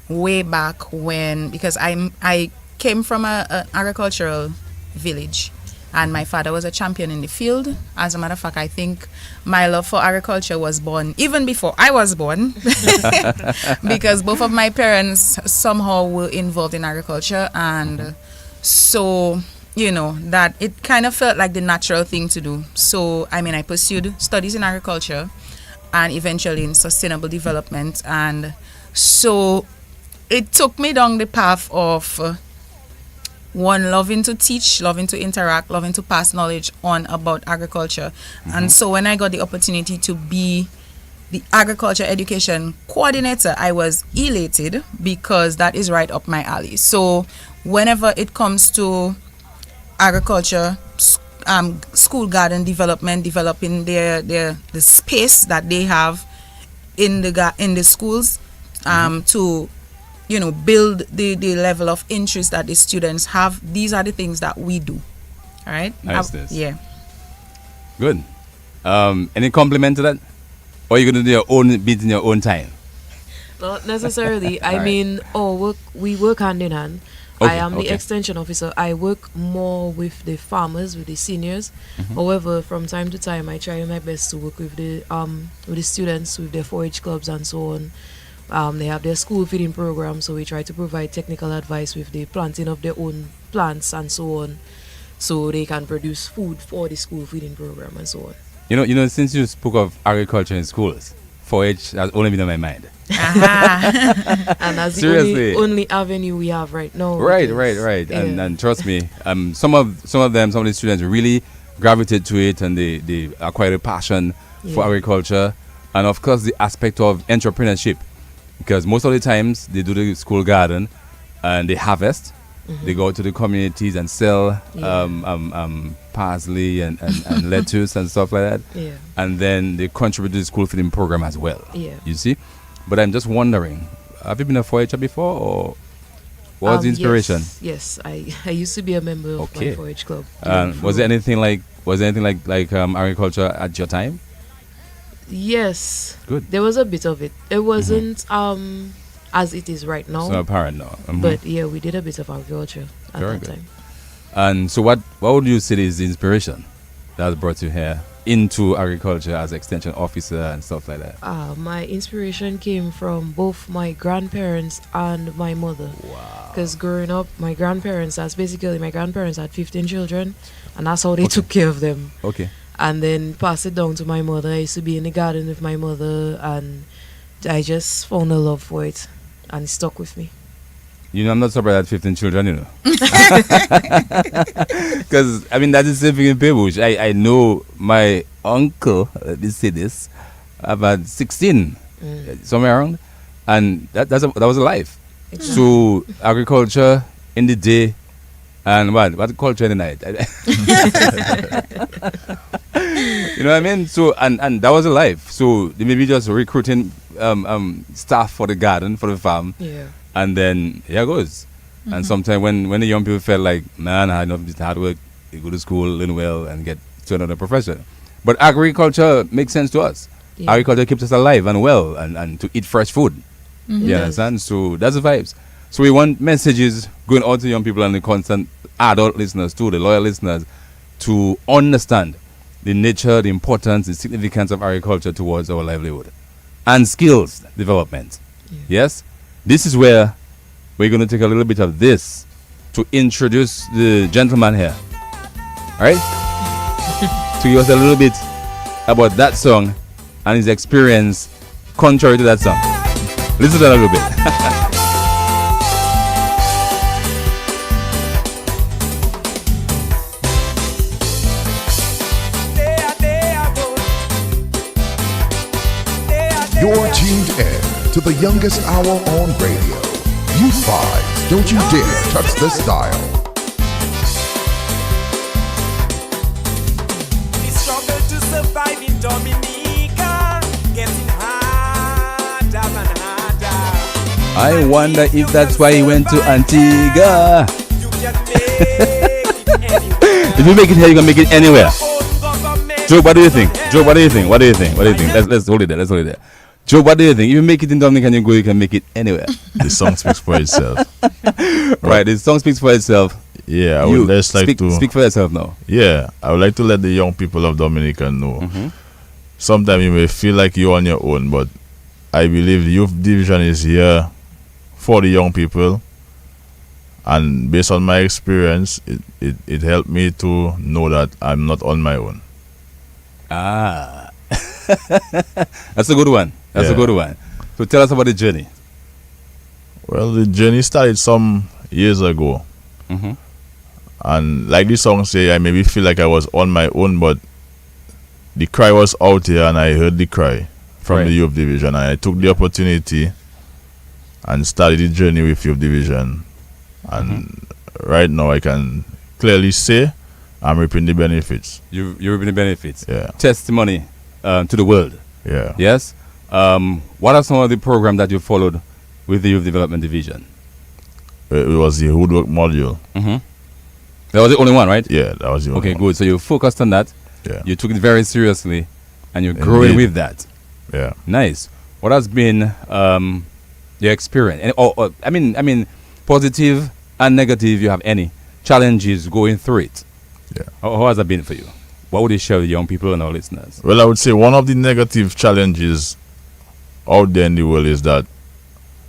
way back when, because I came from an agricultural village, and my father was a champion in the field. As a matter of fact, I think my love for agriculture was born even before I was born, because both of my parents somehow were involved in agriculture, and so that it kind of felt like the natural thing to do. So I pursued studies in agriculture and eventually in sustainable development, and so it took me down the path of one, loving to teach, loving to interact, loving to pass knowledge on about agriculture. And so when I got the opportunity to be the agriculture education coordinator, I was elated, because that is right up my alley. So whenever it comes to agriculture, school garden development, developing the space that they have in the schools to build the level of interest that the students have. These are the things that we do. All right. Nice. Yeah. Good. Any compliment to that? Or are you going to do your own beat in your own time? Not necessarily. I Right. mean, we work hand in hand. Okay, I am the okay. extension officer. I work more with the farmers, with the seniors. Mhm. However, from time to time, I try my best to work with the students, with their 4-H clubs and so on. They have their school feeding program, so we try to provide technical advice with the planting of their own plants and so on, so they can produce food for the school feeding program and so on. You know, since you spoke of agriculture in schools, 4-H has only been on my mind. And that's the Seriously. only avenue we have right now. Right. Yeah. And trust me, some of the students really gravitate to it, and they acquire a passion for Yeah. agriculture, and of course the aspect of entrepreneurship, because most of the times they do the school garden and they harvest. Mhm. They go to the communities and sell Yeah. parsley and lettuce and stuff like that. Yeah. And then they contribute to the school feeding program as well. Yeah. You see? But I'm just wondering, have you been a 4-H before, or what was the inspiration? Yes, I used to be a member of Okay. my 4-H club. Was there anything like agriculture at your time? Yes. Good. There was a bit of it. It wasn't as it is right now. It's not apparent now. Mhm. But yeah, we did a bit of agriculture at Very that good. time. And so what would you say is the inspiration that brought you here into agriculture as extension officer and stuff like that? My inspiration came from both my grandparents and my mother. Wow. Because growing up, my grandparents had 15 children, and that's how they took care of them. Okay. And then pass it down to my mother. I used to be in the garden with my mother, and I just found a love for it, and it stuck with me. You know, I'm not surprised I had 15 children, you know. Because, I mean, that is the same thing in Pebbush. I know my uncle, let me say this, about 16, somewhere around. And that was a life. Exactly. So, agriculture in the day, and what culture in the night? You know what I mean? So, and that was a life. So, they may be just recruiting staff for the garden, for the farm. Yeah. And then here goes. And sometimes when the young people felt like, man, I had enough of this hard work, they go to school, learn well, and get to another profession. But agriculture makes sense to us. Yeah. Agriculture keeps us alive and well, and to eat fresh food. Mhm. You understand? So that's the vibes. So we want messages going out to young people and the constant adult listeners too, the loyal listeners, to understand the nature, the importance, the significance of agriculture towards our livelihood and skills development. Yes? This is where we're going to take a little bit of this to introduce the gentleman here. Alright? To give us a little bit about that song and his experience contrary to that song. Listen to that a little bit. You're tuned in to the youngest hour on radio. Youth Vibes, don't you dare touch this dial. The struggle to survive in Dominica, getting harder and harder. I wonder if that's why he went to Antigua. If you make it here, you're gonna make it anywhere. Joe, what do you think? Joe, what do you think? What do you think? What do you think? Let's hold it there. Let's hold it there. Joe, what do you think? If you make it in Dominica and you can make it anywhere. The song speaks for itself. Right, the song speaks for itself. Yeah, I would just like to speak for yourself now. Yeah, I would like to let the young people of Dominica know. Sometimes you may feel like you're on your own, but I believe the youth division is here for the young people. And based on my experience, it helped me to know that I'm not on my own. Ah, that's a good one. That's a Yeah. good one. So tell us about the journey. Well, the journey started some years ago. And like the song say, I maybe feel like I was on my own, but the cry was out here and I heard the cry from Right. the youth division. And I took the opportunity and started the journey with youth division. And right now I can clearly say I'm reaping the benefits. You're reaping the benefits. Yeah. Testimony to the world. Yeah. Yes. What are some of the programs that you followed with the Youth Development Division? It was the woodwork module. Mm-hmm. That was the only one, right? Yeah, that was the only one. Okay, good. So you focused on that. Yeah. You took it very seriously, and you're growing with that. Yeah. Nice. What has been your experience? I mean, positive and negative. You have any challenges going through it? Yeah. How has that been for you? What would you share with young people and our listeners? Well, I would say one of the negative challenges out there in the world is that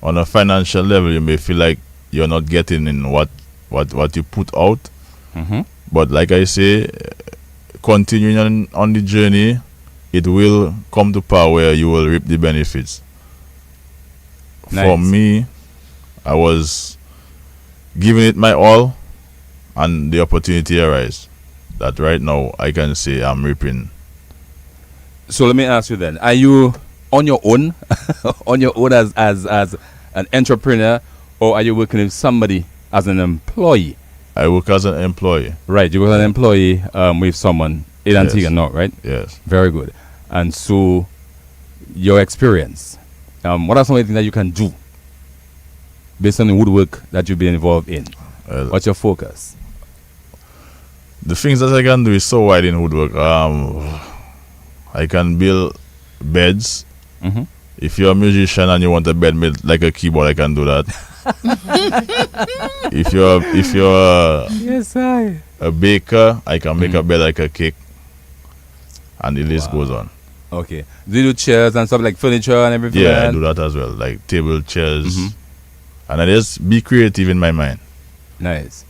on a financial level, you may feel like you're not getting in what you put out. Mm-hmm. But like I say, continuing on the journey, it will come to power where you will reap the benefits. Nice. For me, I was giving it my all, and the opportunity arose that right now I can say I'm reaping. So let me ask you then: are you on your own, as an entrepreneur, or are you working with somebody as an employee? I work as an employee. Right, you work as an employee with someone in Antigua, no, right? Yes. Very good. And so, your experience, what are some of the things that you can do based on the woodwork that you've been involved in? What's your focus? The things that I can do is so wide in woodwork. I can build beds. Mm-hmm. If you're a musician and you want a bed made like a keyboard, I can do that. if you're yes, a baker, I can make a bed like a cake, and the list goes on. Okay. Do you do chairs and stuff like furniture and everything? Yeah, like I do that as well, like table, chairs, and I just be creative in my mind. Nice.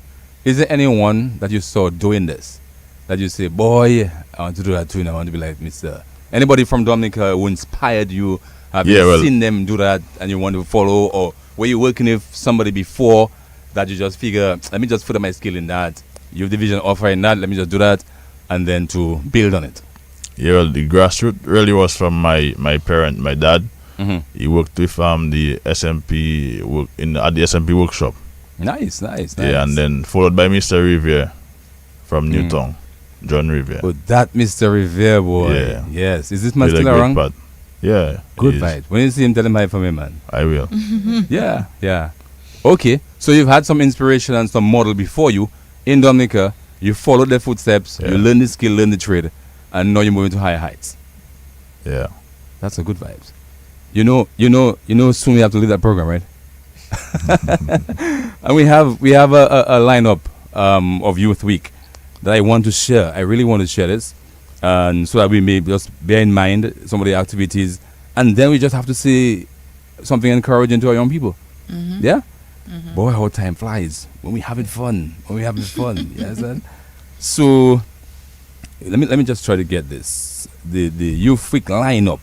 Is there anyone that you saw doing this that you say, boy, I want to do that too, and I want to be like Mr. Anybody from Dominica who inspired you? Have you seen them do that and you want to follow, or were you working with somebody before that you just figure, let me just put my skill in that, Youth Division offering that, let me just do that, and then to build on it? Yeah, well, the grassroots really was from my parent, my dad. Mm-hmm. He worked with the SMP at the SMP workshop. Nice. Yeah, and then followed by Mr. Riviere from Newtown, John Riviere. Oh, that Mr. Riviere boy. Yeah. Yes. Is this man still around? Part. Yeah. Good vibe. When you see him, tell him hi for me, man. I will. Yeah. Okay. So you've had some inspiration and some model before you in Dominica. You followed their footsteps. Yeah. You learn the skill, learn the trade, and now you're moving to higher heights. Yeah. That's a good vibes. You know. Soon we have to leave that program, right? And we have a lineup of Youth Week that I want to share. I really want to share this, and so that we may just bear in mind some of the activities, and then we just have to say something encouraging to our young people. Mm-hmm. Yeah. Mm-hmm. Boy, how time flies when we having fun. Yes, sir. So let me just try to get this. The Youth Week lineup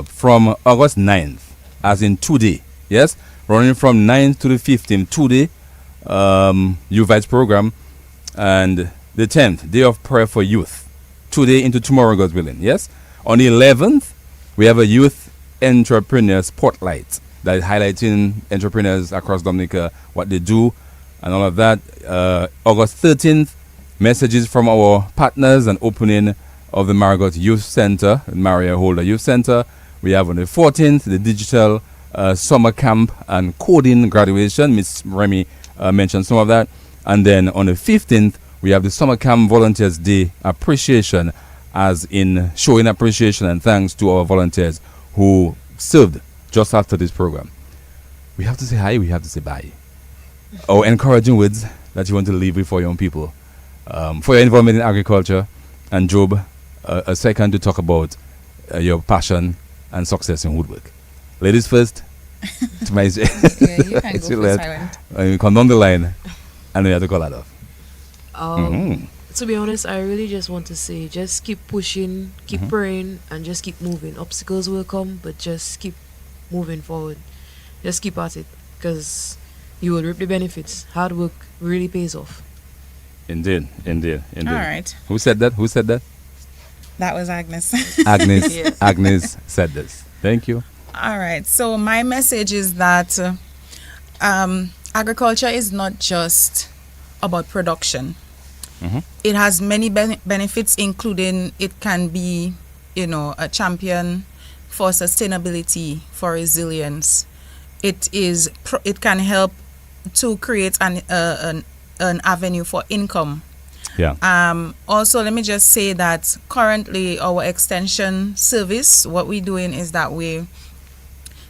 from August 9th, as in today. Yes, running from 9th to the 15th today. Youth Vibes program, and the 10th, Day of Prayer for Youth. Today into tomorrow, God's willing. Yes, on the 11th, we have a Youth Entrepreneur Spotlight that is highlighting entrepreneurs across Dominica, what they do, and all of that. August 13th, messages from our partners and opening of the Margot Youth Center, Maria Holder Youth Center. We have on the 14th, the digital summer camp and coding graduation. Miss Remy mentioned some of that. And then on the 15th, we have the Summer Camp Volunteers Day appreciation, as in showing appreciation and thanks to our volunteers who served just after this program. We have to say hi, we have to say bye. Or encouraging words that you want to leave with for young people. For your involvement in agriculture. And Job, a second to talk about your passion and success in woodwork. Ladies first. To my you can go for silent. You come down the line and we have to call that off. To be honest, I really just want to say, just keep pushing, keep praying, and just keep moving. Obstacles will come, but just keep moving forward. Just keep at it, because you will reap the benefits. Hard work really pays off. Indeed. All right. Who said that? That was Agnes. Agnes. Yeah. Agnes said this. Thank you. All right. So my message is that agriculture is not just about production. It has many benefits, including it can be, a champion for sustainability, for resilience. It can help to create an avenue for income. Yeah. Also, let me just say that currently our extension service, what we're doing is that we're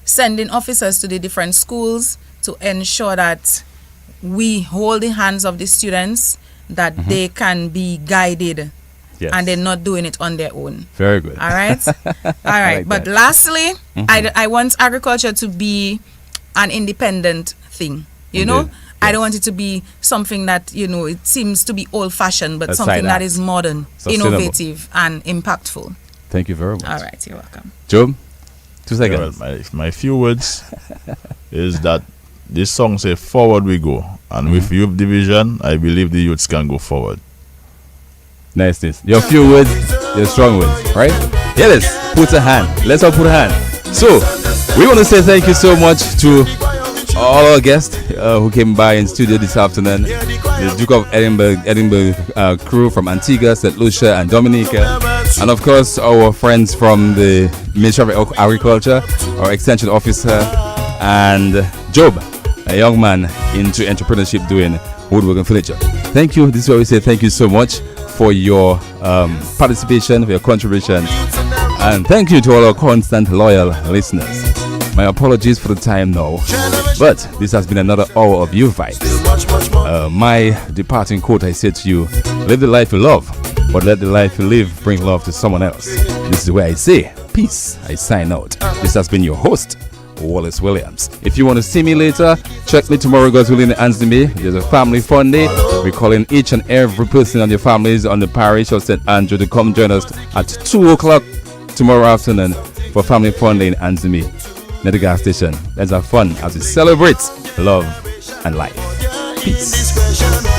sending officers to the different schools to ensure that we hold the hands of the students, that they can be guided. Yes. And they're not doing it on their own. Very good. All right. All right. like but that. lastly, I want agriculture to be an independent thing. You know, I don't want it to be something that, you know, it seems to be old fashioned, but something that is modern, innovative, and impactful. Thank you very much. All right. You're welcome. Job, 2 seconds. Yeah, well, my few words is that this song says forward we go. And with youth division, I believe the youths can go forward. Nice. Your few words, your strong words, right? Yeah, let's put a hand. Let's all put a hand. So, we want to say thank you so much to all our guests who came by in studio this afternoon. The Duke of Edinburgh crew from Antigua, St. Lucia, and Dominica. And of course, our friends from the Ministry of Agriculture, our extension officer, and Job, a young man into entrepreneurship doing woodworking furniture. Thank you. This is where we say thank you so much for your participation, for your contribution, and thank you to all our constant loyal listeners. My apologies for the time now, but this has been another hour of You Vibes. My departing quote, I said to you, live the life you love, but let the life you live bring love to someone else. This is where I say peace. I sign out. This has been your host, Wallace Williams. If you want to see me later, check me tomorrow, God's willing, answer me. There's a family fun day. We're calling each and every person on your families on the parish of St. Andrew to come join us at 2 o'clock tomorrow afternoon for family fun day in Anthony, near the gas station. Let's have fun as we celebrate love and life. Peace.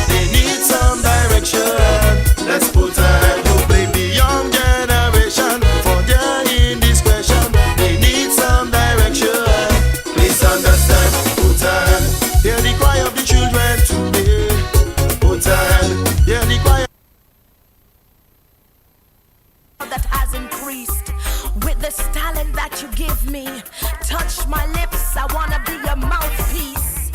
They need some direction. Let's put a hand to blame the young generation for their indiscretion. They need some direction. Please understand. Put a hand. Hear the cry of the children today. Put a hand. Hear the cry. That has increased with this talent that you give me. Touch my lips, I wanna be your mouthpiece.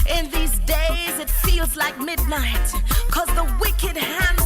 In these days, it feels like midnight, cause the wicked hands.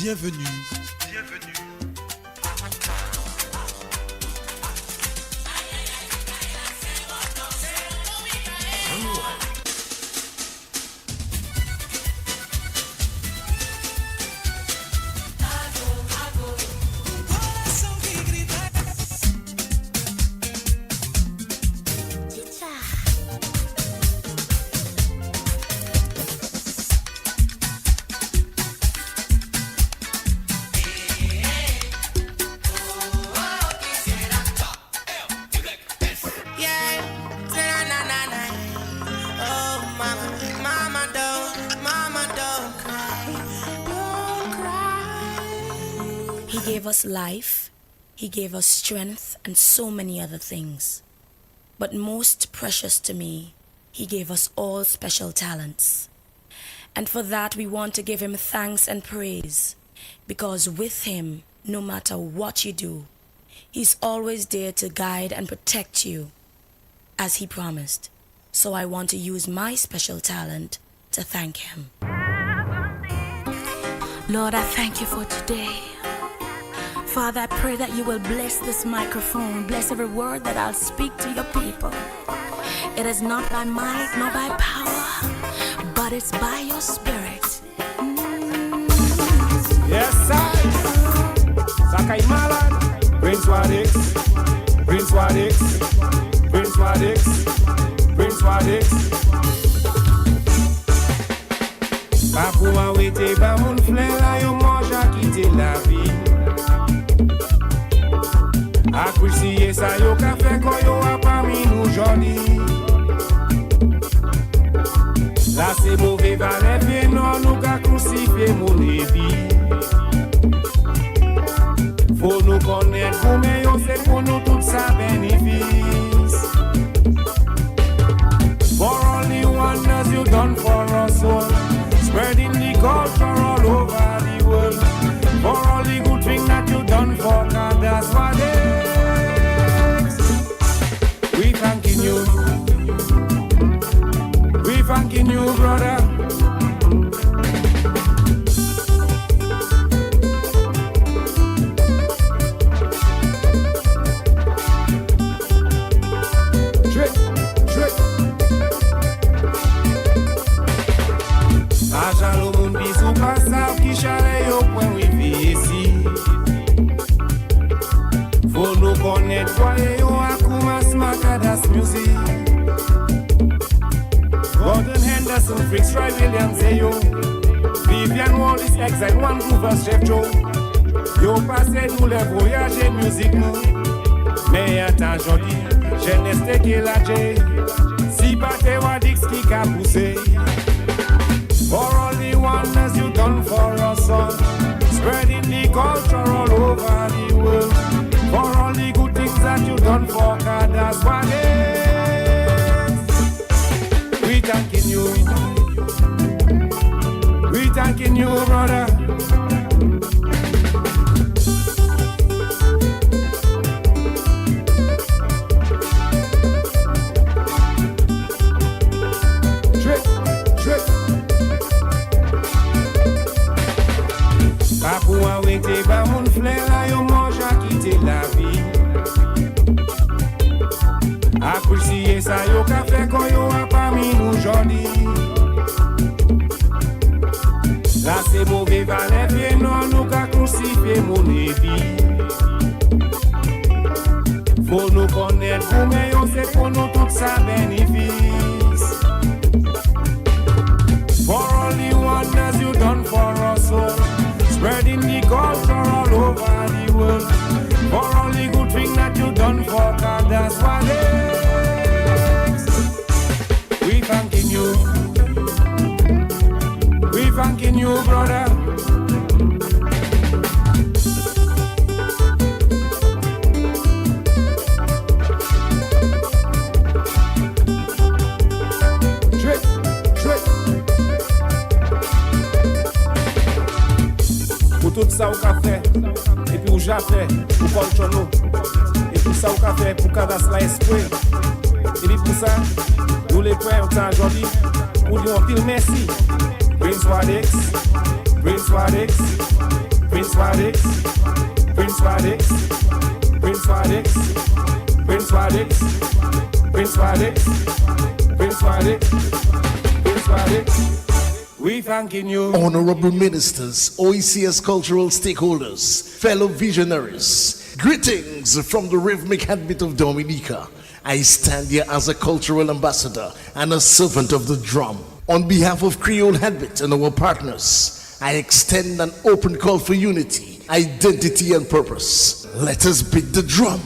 Bienvenue. He gave us life, He gave us strength, and so many other things. But most precious to me, He gave us all special talents. And for that we want to give Him thanks and praise, because with Him, no matter what you do, He's always there to guide and protect you, as He promised. So I want to use my special talent to thank Him. Lord, I thank You for today. Father, I pray that You will bless this microphone, bless every word that I'll speak to Your people. It is not by might nor by power, but it's by Your Spirit. Yes, sir. Wadix, Prince Wadix, Prince Wadix, Prince Wadix. Pa pou an wete ba moun flen la yo mange a kite la vi. Akwisiye sa yo ka fe ko yo a pa mi nou jodi. La se mouve vale fe non nou ka krusife moun evi. Faut nous connaître pour meilleur, c'est pour nous tout ça bénéfice. For all the wonders you done for us all, spreading the culture all over the world. For all the good things that you done for God, that's what it is. We thanking you. We thanking you, brother. Gordon Henderson, Fritz Roy Williams, yo. Vivian Wallace, Exile, One Groovers, Chef Joe. Yo passé nous les voyages musique nous. Mais attends joli, jeunesse te qui la j'ai. Si pas te Wadix qui a poussé. For all the wonders you done for us all, spreading the culture all over the world. For all the good things that you done for God, that's what it is. We thanking you. We thanking you, brother. Pa pou an wete ba moun flen la yo mange a kite la vi. Akwisiye sa yo ka fe ko yo a pa mi nou jodi. La se mouve vale vie non nou ka krusife moun evi. Faut nous connaître pour meilleur, c'est pour nous tout ça bénéfice. For all the wonders you done for us all, spreading the culture all over the world. For all the good things that you done for God, that's what it is. We thanking you. We thanking you, brother. Tout ça au café, et puis au Japon, pour contrôler, et tout ça au café pour cadastre l'esprit. Et puis pour ça, nous les points aujourd'hui, pour dire un pile merci. Prince Wadix, Prince Wadix, Prince Wadix, Prince Wadix, Prince Wadix, Prince Wadix, Prince Wadix, Prince Wadix, Prince Wadix. We thanking you. Honorable ministers, OECS cultural stakeholders, fellow visionaries, greetings from the rhythmic heartbeat of Dominica. I stand here as a cultural ambassador and a servant of the drum. On behalf of Creole Heartbeat and our partners, I extend an open call for unity, identity and purpose. Let us beat the drum,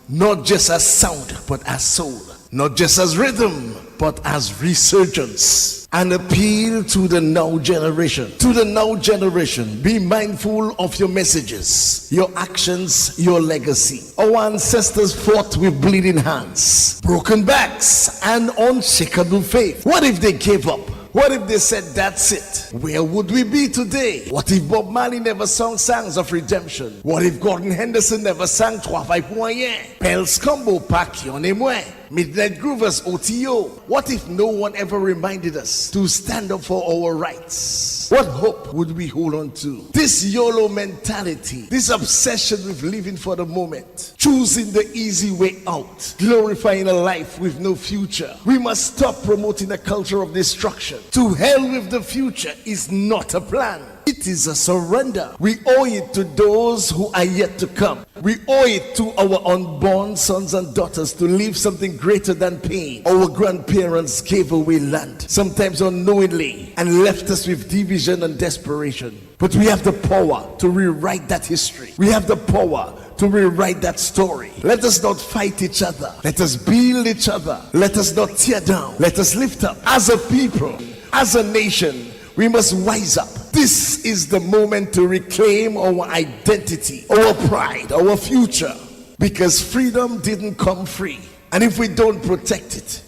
not just as sound, but as soul. Not just as rhythm, but as resurgence. An appeal to the now generation. To the now generation, be mindful of your messages, your actions, your legacy. Our ancestors fought with bleeding hands, broken backs, and unshakable faith. What if they gave up? What if they said, that's it? Where would we be today? What if Bob Marley never sang songs of redemption? What if Gordon Henderson never sang Trois Five Poyens? Pels Combo, Pacquion et moi? Midnight Groovers, OTO. What if no one ever reminded us to stand up for our rights? What hope would we hold on to? This YOLO mentality, this obsession with living for the moment, choosing the easy way out, glorifying a life with no future. We must stop promoting a culture of destruction. To hell with the future is not a plan. It is a surrender. We owe it to those who are yet to come. We owe it to our unborn sons and daughters to leave something greater than pain. Our grandparents gave away land, sometimes unknowingly, and left us with division and desperation. But we have the power to rewrite that history. We have the power to rewrite that story. Let us not fight each other. Let us build each other. Let us not tear down. Let us lift up. As a people, as a nation, we must wise up. This is the moment to reclaim our identity, our pride, our future. Because freedom didn't come free. And if we don't protect it,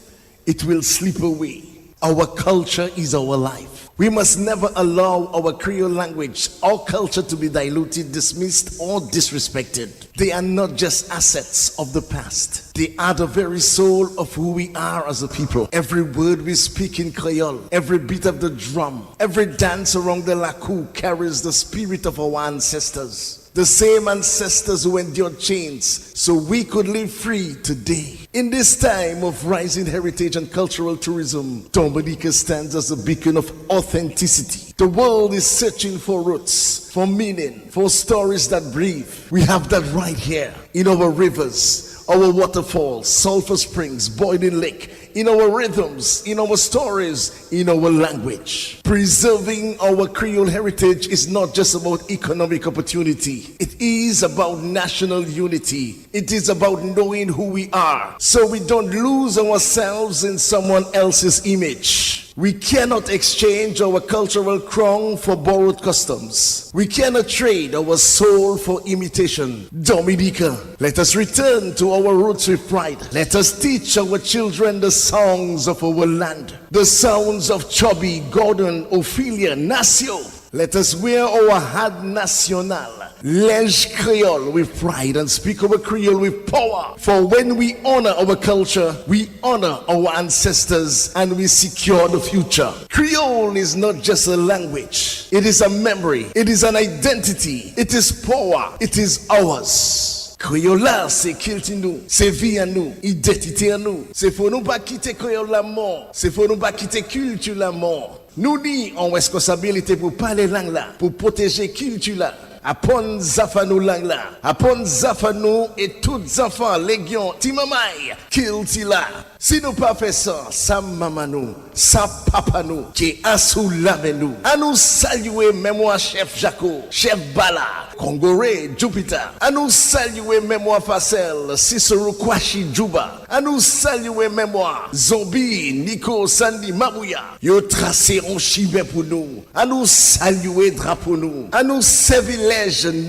it will slip away. Our culture is our life. We must never allow our Creole language, our culture to be diluted, dismissed, or disrespected. They are not just assets of the past. They are the very soul of who we are as a people. Every word we speak in Creole, every beat of the drum, every dance around the lakou carries the spirit of our ancestors. The same ancestors who endured chains so we could live free today. In this time of rising heritage and cultural tourism, Dominica stands as a beacon of authenticity. The world is searching for roots, for meaning, for stories that breathe. We have that right here in our rivers, our waterfalls, sulfur springs, boiling lake, in our rhythms, in our stories, in our language. Preserving our Creole heritage is not just about economic opportunity. It is about national unity. It is about knowing who we are, so we don't lose ourselves in someone else's image. We cannot exchange our cultural crown for borrowed customs. We cannot trade our soul for imitation. Dominica, let us return to our roots with pride. Let us teach our children the songs of our land. The sounds of Chubby, Gordon, Ophelia, Nacio. Let us wear our hat national, Lege Creole with pride, and speak our Creole with power. For when we honor our culture, we honor our ancestors and we secure the future. Creole is not just a language. It is a memory. It is an identity. It is power. It is ours. Creole c'est kilti nous, c'est vie à nous, identité à nous. C'est faut nous pas quitter Creole la mort. C'est faut nous pas quitter culture la mort. Nous dit en responsabilité pour parler langue là, pour protéger culture là. Apon zafanou lang la, apon zafanou et tout enfants, légion, timamay, kilti la. Si nous pas fait ça, sa maman nous, sa papa nous, qui asou lave nous. À nous saluer mémoire chef Jaco, chef Bala, Kongore, Jupiter. À nous saluer mémoire Facel, Cicero Kwashi Juba. À nous saluer mémoire Zombie, Nico, Sandy, Mabouya. Yo tracé en chibé pour nous. À nous saluer drapeau nous. À nous servir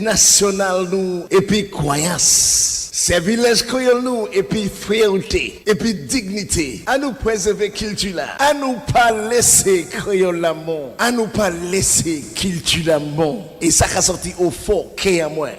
national nous et puis croyance. C'est village créole nous et puis fierté et puis dignité. À nous préserver culture là. À nous pas laisser créole la mort. À nous pas laisser culture la mort. Et ça a sorti au fort qu'est à moi.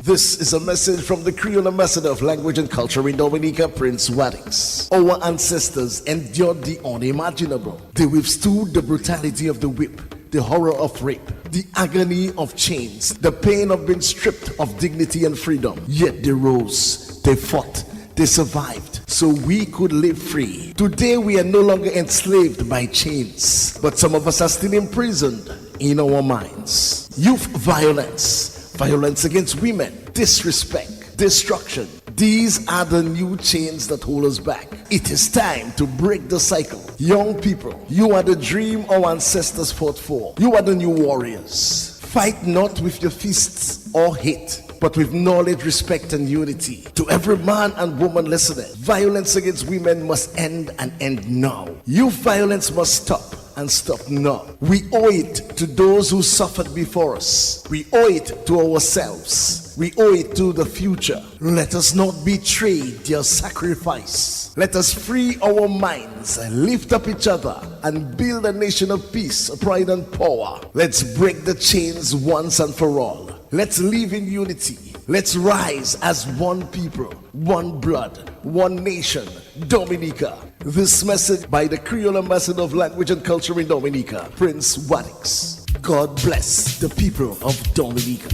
This is a message from the Creole Ambassador of Language and Culture in Dominica, Prince Wadix. Our ancestors endured the unimaginable. They withstood the brutality of the whip, the horror of rape, the agony of chains, the pain of being stripped of dignity and freedom. Yet they rose, they fought, they survived, so we could live free. Today we are no longer enslaved by chains, but some of us are still imprisoned in our minds. Youth violence, violence against women, disrespect, destruction. These are the new chains that hold us back. It is time to break the cycle. Young people, you are the dream our ancestors fought for. You are the new warriors. Fight not with your fists or hate, but with knowledge, respect, and unity. To every man and woman listening, violence against women must end and end now. Youth violence must stop and stop now. We owe it to those who suffered before us. We owe it to ourselves. We owe it to the future. Let us not betray their sacrifice. Let us free our minds and lift up each other and build a nation of peace, pride, and power. Let's break the chains once and for all. Let's live in unity. Let's rise as one people, one blood, one nation, Dominica. This message by the Creole Ambassador of Language and Culture in Dominica, Prince Wadix. God bless the people of Dominica.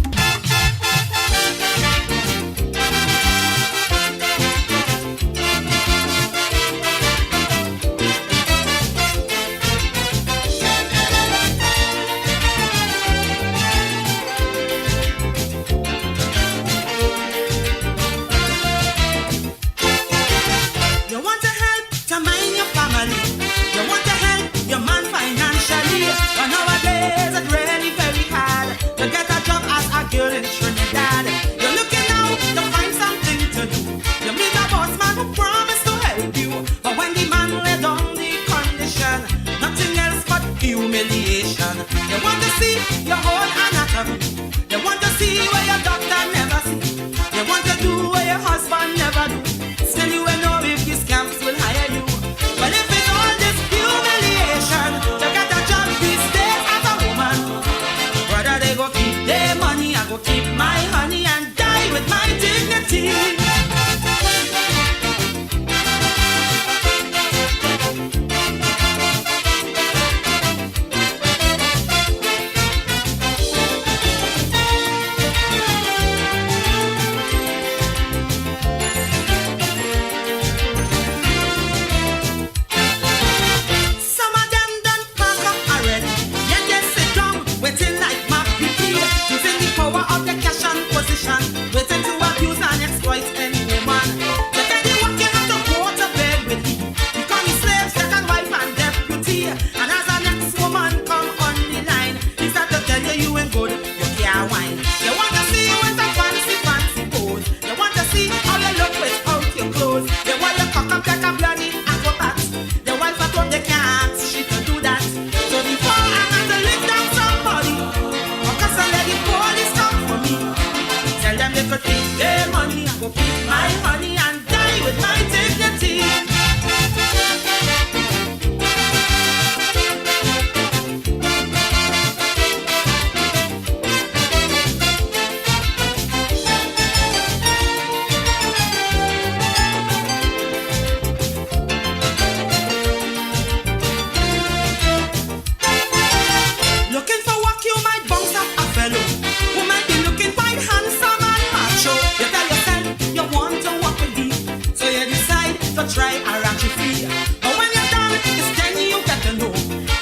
good, you can't whine. They want to see you with a fancy, fancy pose. They want to see how you look without your clothes. They want you cock up like a bloody acrobat. They want to home, they can't ask she to do that. So before I have to lick down somebody, or cause I let the police come for me, tell them they could keep their money, I go keep my money and die with my dignity. Looking for work, you might bounce up a fellow who might be looking quite handsome and macho. You tell yourself you want to work with me, so you decide to try a ratchet free. But when you're done, it's then you get to know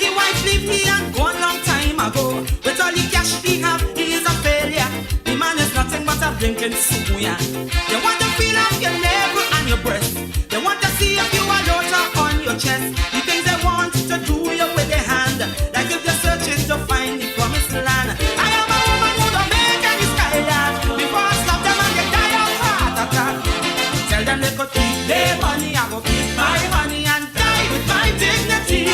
the wife leave me and gone long time ago. With all the cash he have, he is a failure. The man is nothing but a blinking suya. They want to feel up your navel and your breast. They want to see if you are daughter on your chest. The things they want to do you with their hand, like if you're searching to find the promised land. I am a woman who don't make any skyline. Before I stop them and they die of heart attack. Tell them they could keep their money, I go keep my money and die with my dignity.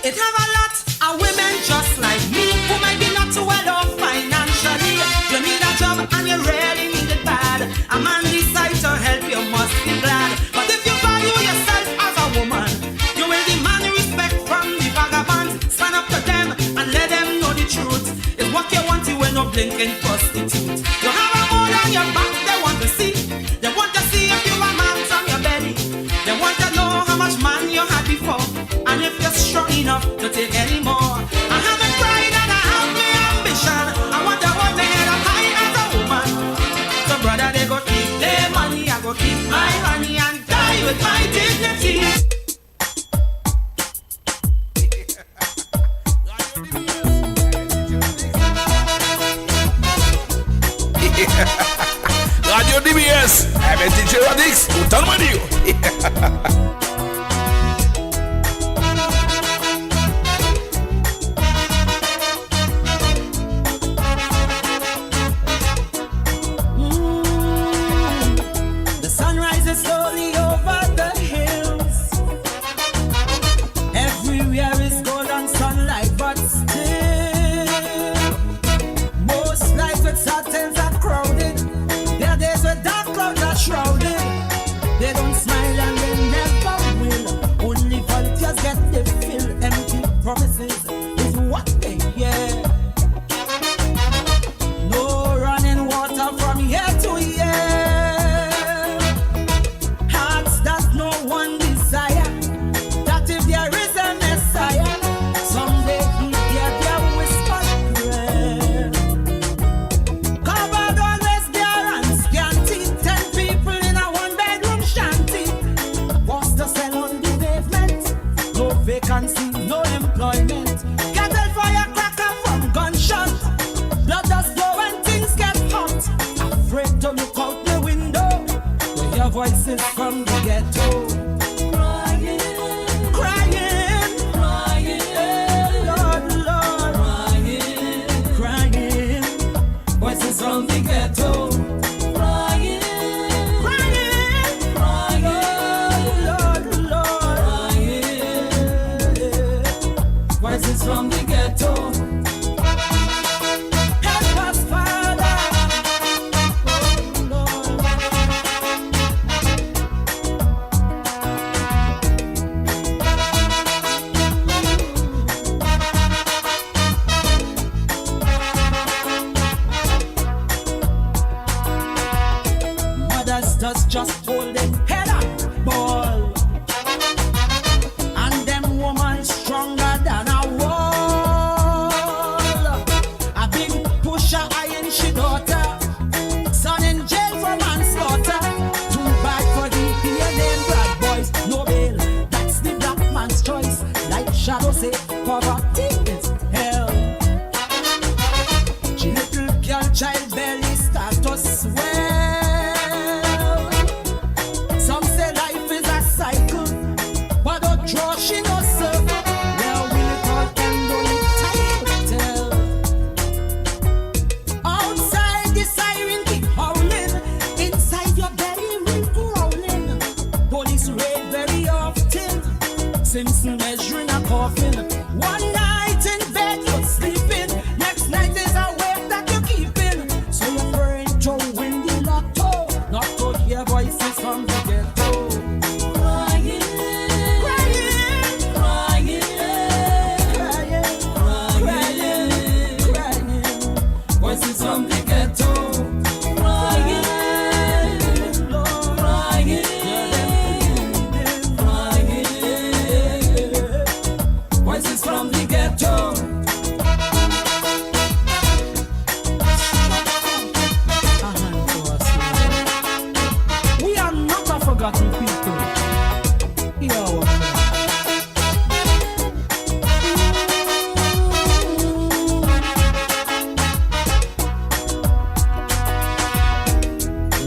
It have a lot of women just like me who might be not too well off financially. You need a job and you really need it bad. A man decides to help you, must be glad. But if you value yourself as a woman, you will demand respect from the vagabonds. Stand up to them and let them know the truth. It's what you want, you will no blinking prostitute. You have a hole on your back they want to see. They want to see if you are marked on your belly. They want to know how much man you had before, and if you're strong enough to take any more. I have my pride and I have my ambition. I want to hold my head up high as a woman. So brother, they go keep their money, I go keep my honey and die with my dignity. Radio DBS avec DJ Radix, autant de radio. The sun rises slowly over the hills. Everywhere is golden sunlight, but still, most nights with satins are crowded. There are days with dark clouds are shrouded. They don't smile and they never will. Only volunteers get the fill. Empty promises is what they hear. No running water from year to year. Hearts that no one desire. That if there is a Messiah, someday he hear their whispered prayer. Covered always bare and scanty. 10 people in a one-bedroom shanty. Forced to sell on the pavement. No vacancy, no employment. Cattle fire cracker from gunshot. Blood does go when things get hot. Afraid to look out the window. To hear voices from the ghetto. Crying, crying, crying. Lord, Lord, crying, crying. Voices from the ghetto. Crying, crying, crying. Lord, Lord, crying. Voices from the ghetto. Help us, Father. Oh, Lord. Mothers just hold their head up, ball. And them woman stronger than a wall. A big pusher eyeing she daughter. Son in jail for manslaughter. Too bad for the DNA bad boys. No bail, that's the black man's choice. shadow say poverty is hell. She little girl child belly status well. Some say life is a cycle, but don't draw she no circle. Where will it all end? Only time will tell. Outside the siren keep howling, inside your belly ring growling. Police raid very often, Simpson measuring a coffin. One night in bed you're sleeping, next night is a wake that you're keeping. So you're praying to win the lotto, not to hear voices from the ghetto. Crying, crying, crying, crying, crying. Voices from the ghetto. Crying, Lord, crying, crying. Voices from the ghetto. We are not a forgotten people. Hear our prayer.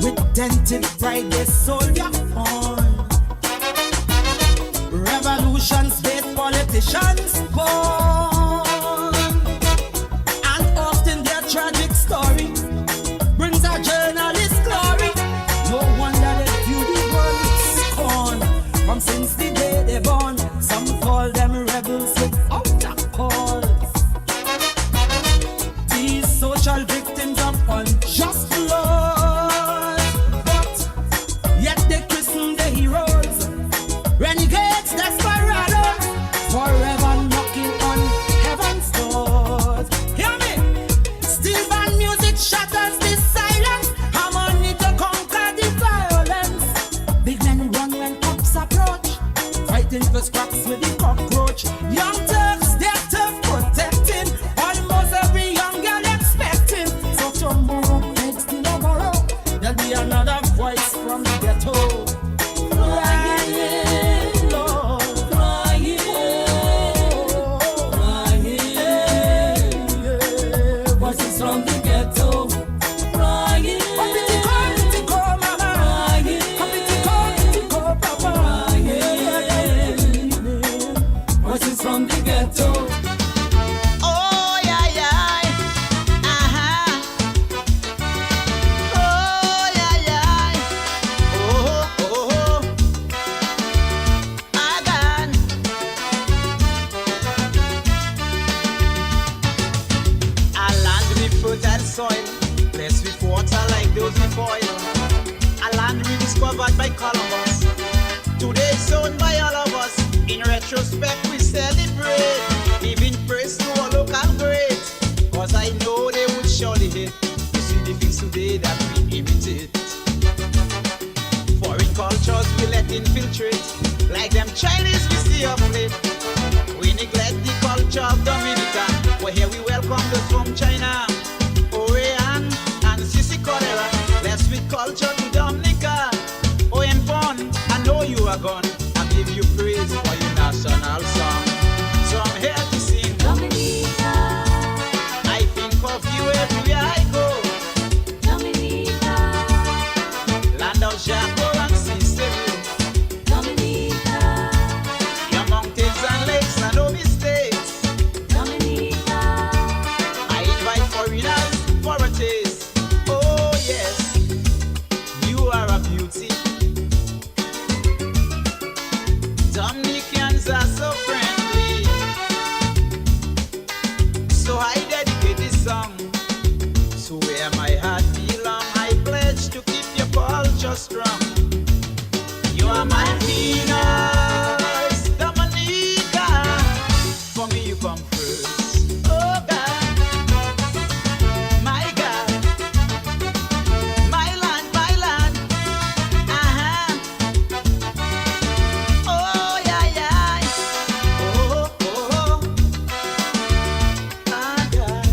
With dented pride, they soldier on. Revolutions-based politicians born, and often their tragic story brings a journalist glory. No wonder they view the world with scorn. From since the day they born, some call them rebels without a cause. These social victims of unjust laws, but yet they christen the heroes, renegades, desperados, forever knocking on heaven's doors. Hear me? Steel band music shatters the silence, harmony to conquer the violence. Big men run when cops approach, fighting for scraps with the cockroach. Young Turks, they're tough protecting, almost every young girl expecting. So tomorrow begs to no borrow, there'll be another voice from the ghetto. Crying, Lord, crying, crying. Voices from the ghetto. Crying, Compitico, mama. Crying, Compitico, papa. Crying, voices from the ghetto. Oh, yeah, yeah. Uh-huh. Oh, yeah, yeah. Oh, oh, oh. Again. A land with fertile soil, blessed with water like those with oil. A land rediscovered by Columbus, today sown by all of us. In retrospect, we celebrate, giving praise to our local greats, cause I know they would surely hate to see the things today that we imitate. Foreign cultures we let infiltrate, like them Chinese we see of late. We neglect the culture of Dominica, where here we welcome those from China, Orion and Sisi Cholera. Let's with culture to Dominica. Oh, and fun, I know you are gone. I give you praise for your national song. So I'm here to sing Dominica. I think of you everywhere I go. Dominica. Land of Jaco and Sicily. Dominica. Your mountains and lakes are no mistakes. Dominica. I invite foreigners for a taste. Oh yes, you are a beauty. Dominicans are so friendly. So I dedicate this song to where my heart belongs. I pledge to keep your culture strong. You are my Venus, Dominica. For me, you come first. Oh God, my God, my land, my land. Uh-huh. Oh yeah, yeah. Oh, oh, oh. Ah, God.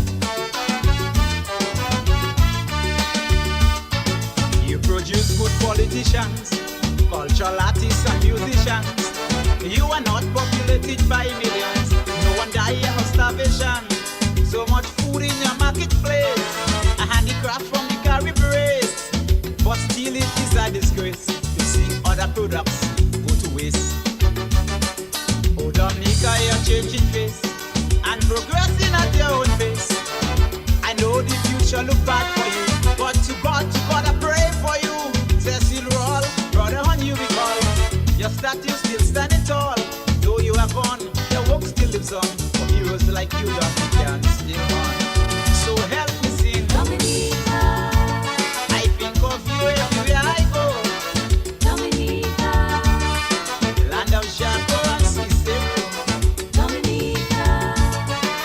You produce good politicians, cultural artists and musicians. You are not populated by millions. products go to waste. Oh, Dominica, you're changing face and progressing at your own pace. I know the future look bad for you, but to God, I pray for you. Cecil Roll, brother, on you we call. Your statue still standing tall. Though you are gone, your work still lives on. For heroes like you, Dominica, can still on. So help me sing, Dominica. I think of you everywhere I go, Dominica. Land of Chateau and Cicero, Dominica.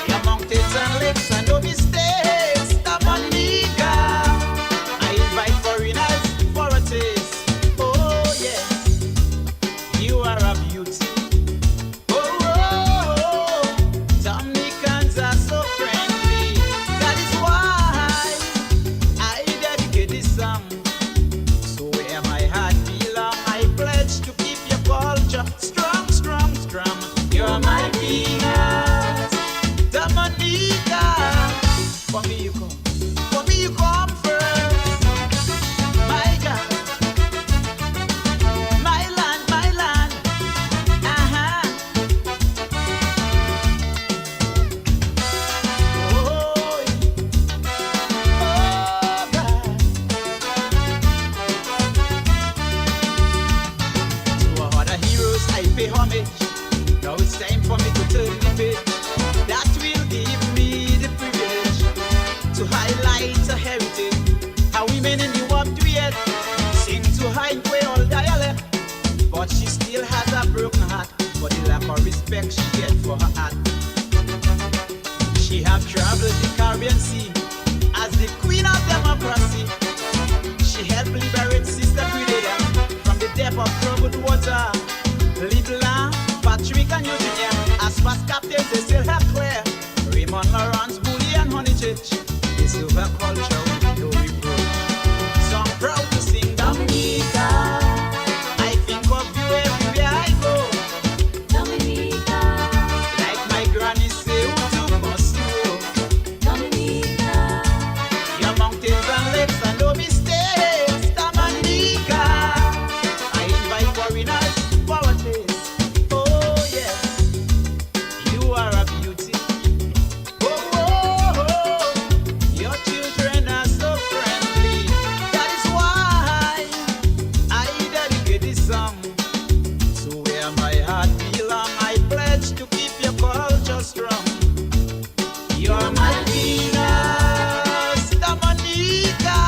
Your mountains and lakes and no mistakes, Dominica. I invite foreigners for a taste. Oh yes, you are a beauty. Dominicans are so friendly. That is why I dedicate this song. So where my heart belong, I pledge to keep your culture strong, strong, strong. You're my Venus, Dominica. For me you come first. My God, my land, my land. To our other heroes I pay homage. Now it's time for me to turn the page. That will give me the privilege to highlight a heritage. How women in the warp duet sing to high Creole dialect, but she still has a broken heart for the lack of respect she get for her art. She have traveled the Caribbean Sea as the queen of democracy. She helped liberate Sister Grenada from the depth of troubled water. Little Patrick and Eugenia, as past captains they still have clear. Raymond Lawrence, Bully and Honeychurch, they silver culture with no reproach. So I'm proud to sing Dominica. I think of you everywhere I go, Dominica. Like my granny say, Utu Mosio, Dominica. Your mountains and lakes and no mistakes, Dominica. I invite foreigners for a taste. Oh yes, you are a beauty. Oh, oh, oh. Your children are so friendly. That is why I dedicate this song. So where my heart belong, I pledge to keep your culture strong. You're my Venus, Dominica.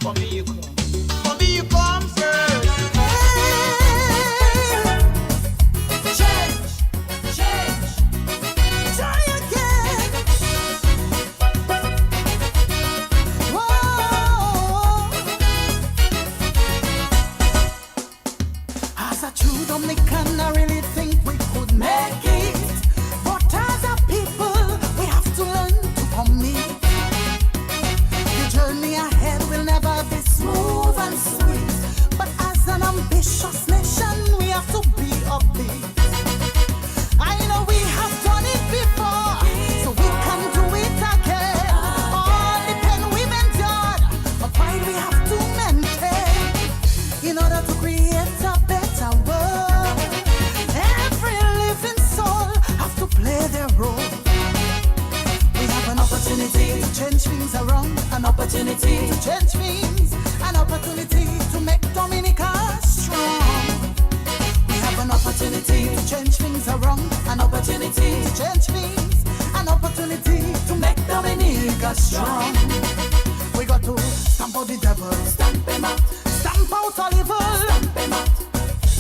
For me you come first. Change, try again. Whoa. As a true Dominican, I really think we could make it. But as a people, we have to learn to commit. The journey ahead will never be smooth and sweet. But as an ambitious nation, we have to be upbeat. I know we have done it before, so we can do it again. All the pain we've endured, a pride we have to maintain in order to create a better world. Every living soul has to play their role. We have an opportunity to change things around, an opportunity to change things, an opportunity to make Dominica strong. We have an opportunity to change things around, an opportunity to change things, an opportunity to make Dominica strong. We got to stamp out the devil, stamp him out, stamp out all evil, stamp him out.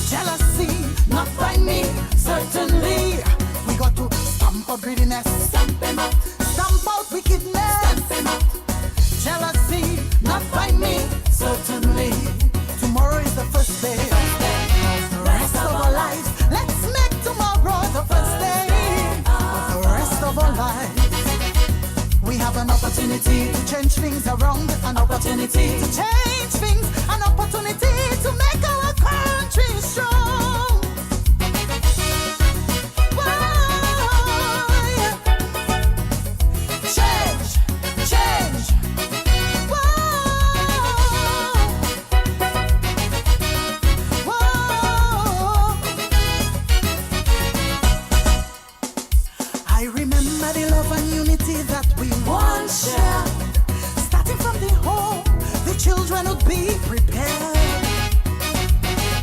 Jealousy, not by me, certainly. We got to stamp out greediness, stamp him out, stamp out wickedness, stamp him out. Jealousy, not by me, certainly. Tomorrow is the first day of the rest of our lives. Let's make tomorrow the first day of the rest of our lives. We have an opportunity to change things around, an opportunity to change things, an opportunity to make our country strong. Whoa, yeah. Change. Whoa. I remember the love and unity that we once shared. Starting from the home, the children would be prepared.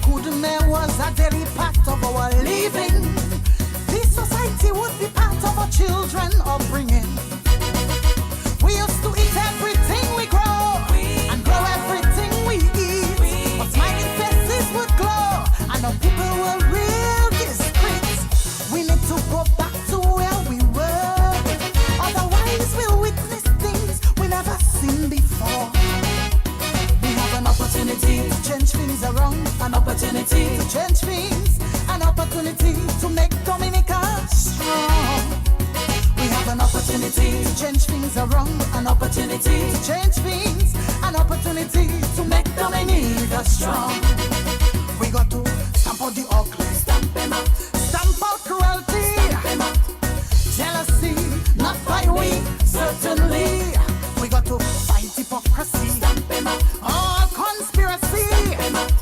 Goodness was a daily part of our living. This society would be part of our children upbringing. We used to eat everything we grow and grow everything we eat. But smiling faces would glow and our people were real discreet. We need to go back to where we were. Otherwise we'll witness things we never seen before. We have an opportunity to change things around. An opportunity to change things. An opportunity to make Dominica strong. We have an opportunity to change things around. An opportunity to change things. An opportunity to make Dominica strong. We got to stamp out the ugly. Stamp them out. Stamp out cruelty. Stamp them out. Jealousy, not by we, certainly. We got to fight hypocrisy. Stamp them out. All conspiracy. Stamp them out.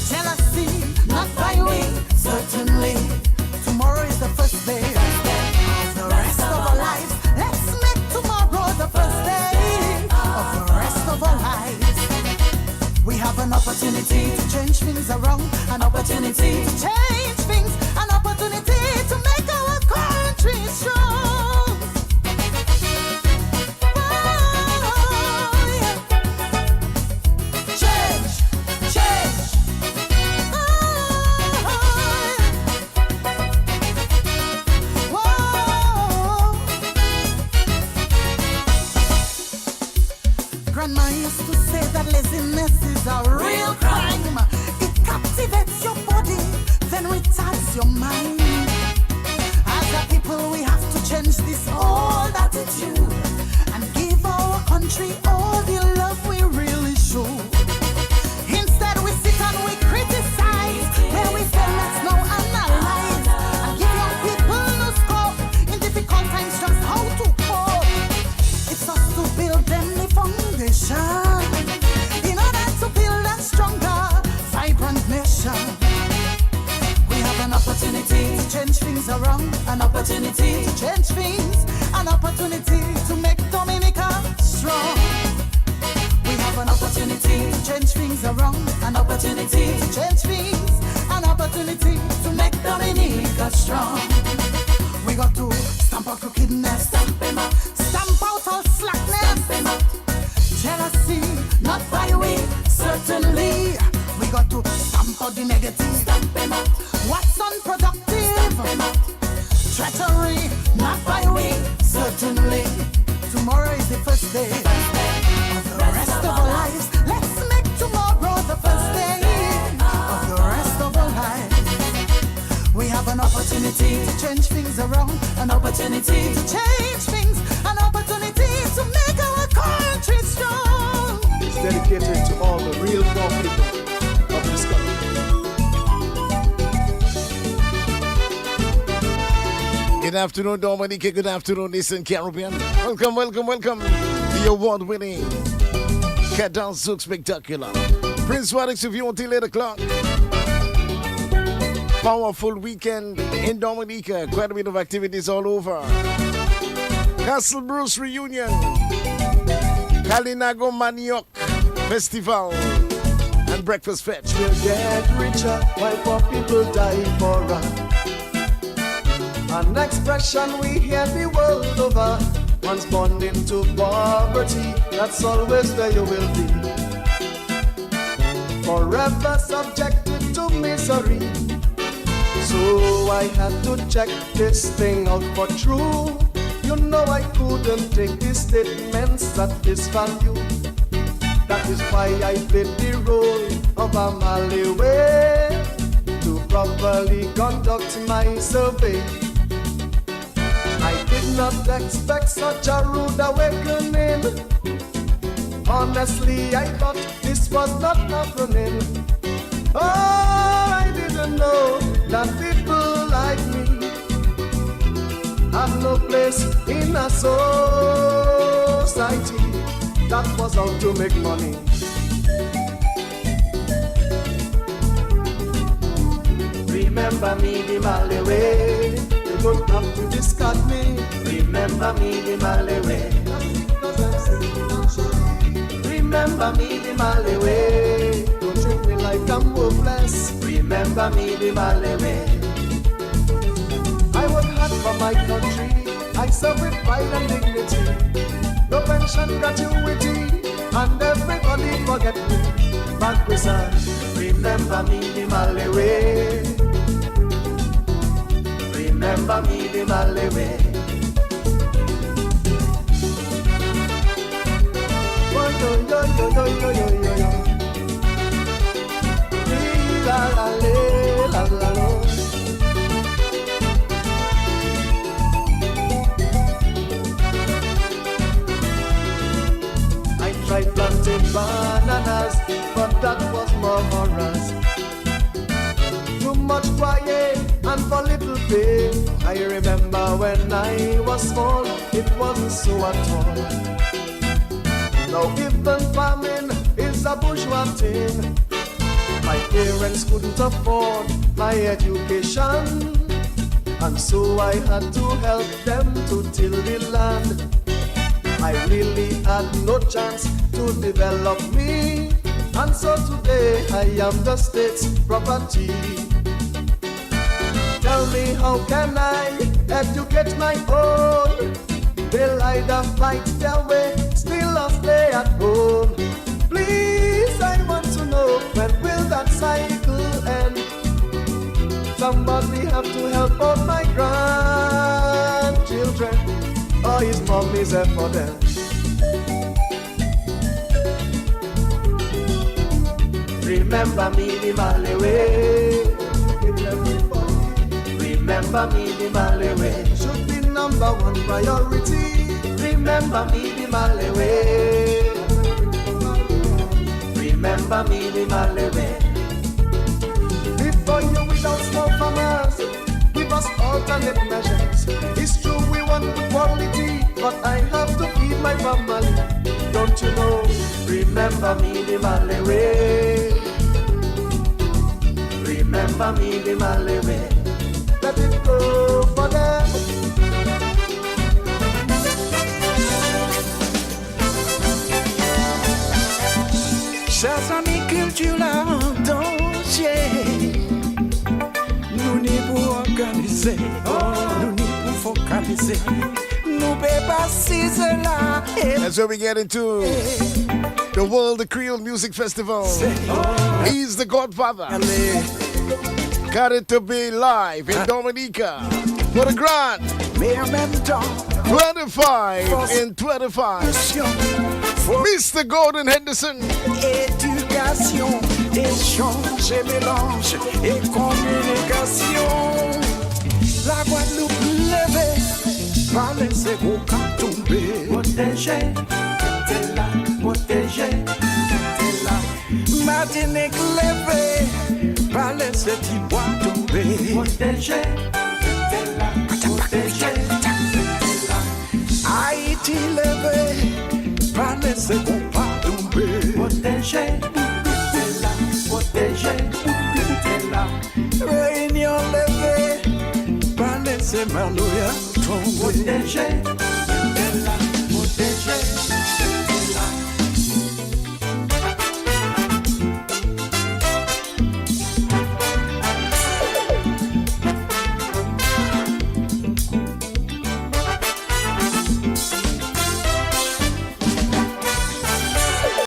Jealousy, not by we, certainly. Tomorrow is the first day of the rest of our lives. Let's make tomorrow the first day of the rest of our lives. We have an opportunity to change things around. An opportunity to change things. An opportunity to make our country strong. Oh, yeah. Change, change. Grandma used to say that laziness is a real crime. It captivates your body, then retards your mind. As a people, we have to change this old attitude and give our country all the love we really show. Instead, we sit and we criticize, where we say let's now analyze and give young people no scope in difficult times, just how to cope. It's us to build them the foundation in order to build a stronger, vibrant nation. We have an opportunity to change things around. An opportunity to change things. An opportunity to make Dominica strong. We have an opportunity to change things around. An opportunity to change things. An opportunity to make Dominica strong. We got to stamp out crookedness. Stamp them out. Stamp out all slackness. Stamp them out. Jealousy, not by we, certainly. We got to stamp out the negative. Stamp them out. What's unproductive? Stamp them out. Treachery, not by we, certainly. Tomorrow is the first day of the rest of our lives. Let's make tomorrow the first day of the rest of our lives. We have an opportunity to change things around. An opportunity to change things. An opportunity to make our country strong. It's dedicated to all the real poor people of this country. Good afternoon, Dominica. Good afternoon, Eastern Caribbean. Welcome, welcome, welcome. The award-winning Kadal Zouk Spectacular. Prince Wadix with you until 8 o'clock. Powerful weekend in Dominica. Quite a bit of activities all over. Castle Bruce Reunion. Kalinago Maniok Festival. And Breakfast Fetch. We'll get richer while poor people die for us. An expression we hear the world over. Once born into poverty, that's always where you will be. Forever subjected to misery. So I had to check this thing out for true. You know I couldn't take these statements at face value. That is why I played the role of a Maliway to properly conduct my survey. I did not expect such a rude awakening. Honestly, I thought this was not happening. Oh, I didn't know that people like me have no place in a society that was out to make money. Remember me the Maliway, You don't have to discard me. Remember me the Malawi. Remember me the Malawi. Don't treat me like I'm worthless. Remember me the Malawi. I work hard for my country. I serve with pride and dignity. No pension gratuity, and everybody forget me. Back with remember me the Malawi. Remember me the Malawi. Oh yo yo yo yo yo yo yo yo. La la la la la. I tried planting bananas, but that was more for us. Too much quiet and for little pay. I remember when I was small, it wasn't so at all. Now even farming is a bourgeois thing. My parents couldn't afford my education, and so I had to help them to till the land. I really had no chance to develop me, and so today I am the state's property. Tell me, how can I educate my own? They'll either fight their way, still or stay at home. Please, I want to know, when will that cycle end? Somebody have to help out my grandchildren, or his mom is there for them. Remember me the Malawi. Remember me the Malawi. Should be number one priority. Remember me the Malawi. Remember me the Malawi. Before you without small farmers, give us alternate measures. It's true we want good quality, but I have to feed my family. Don't you know? Remember me the Malawi. Remember me the Malawi. Let it go for them. Chers amis culture la danger. Nous n'y pour organiser, nous n'y pour focaliser. Nous pas si cela. That's where we get into the World Creole Music Festival. He's the Godfather. Got it to be live in Dominica for the grand 25 in 25. Mr. Gordon Henderson. Éducation, échange et mélange et communication. La Guadeloupe levée, pas laisser aucun tomber. Protéger, t'es là, protéger, t'es là. Martinique levée, pas laisser Tibois tomber. Protéger, t'es là, protéger, t'es là. Haïti levée, pas laisser compas tomber. Protéger, t'es là, protéger, t'es là. Réunion levée, pas laisser Maloya tomber. Protéger.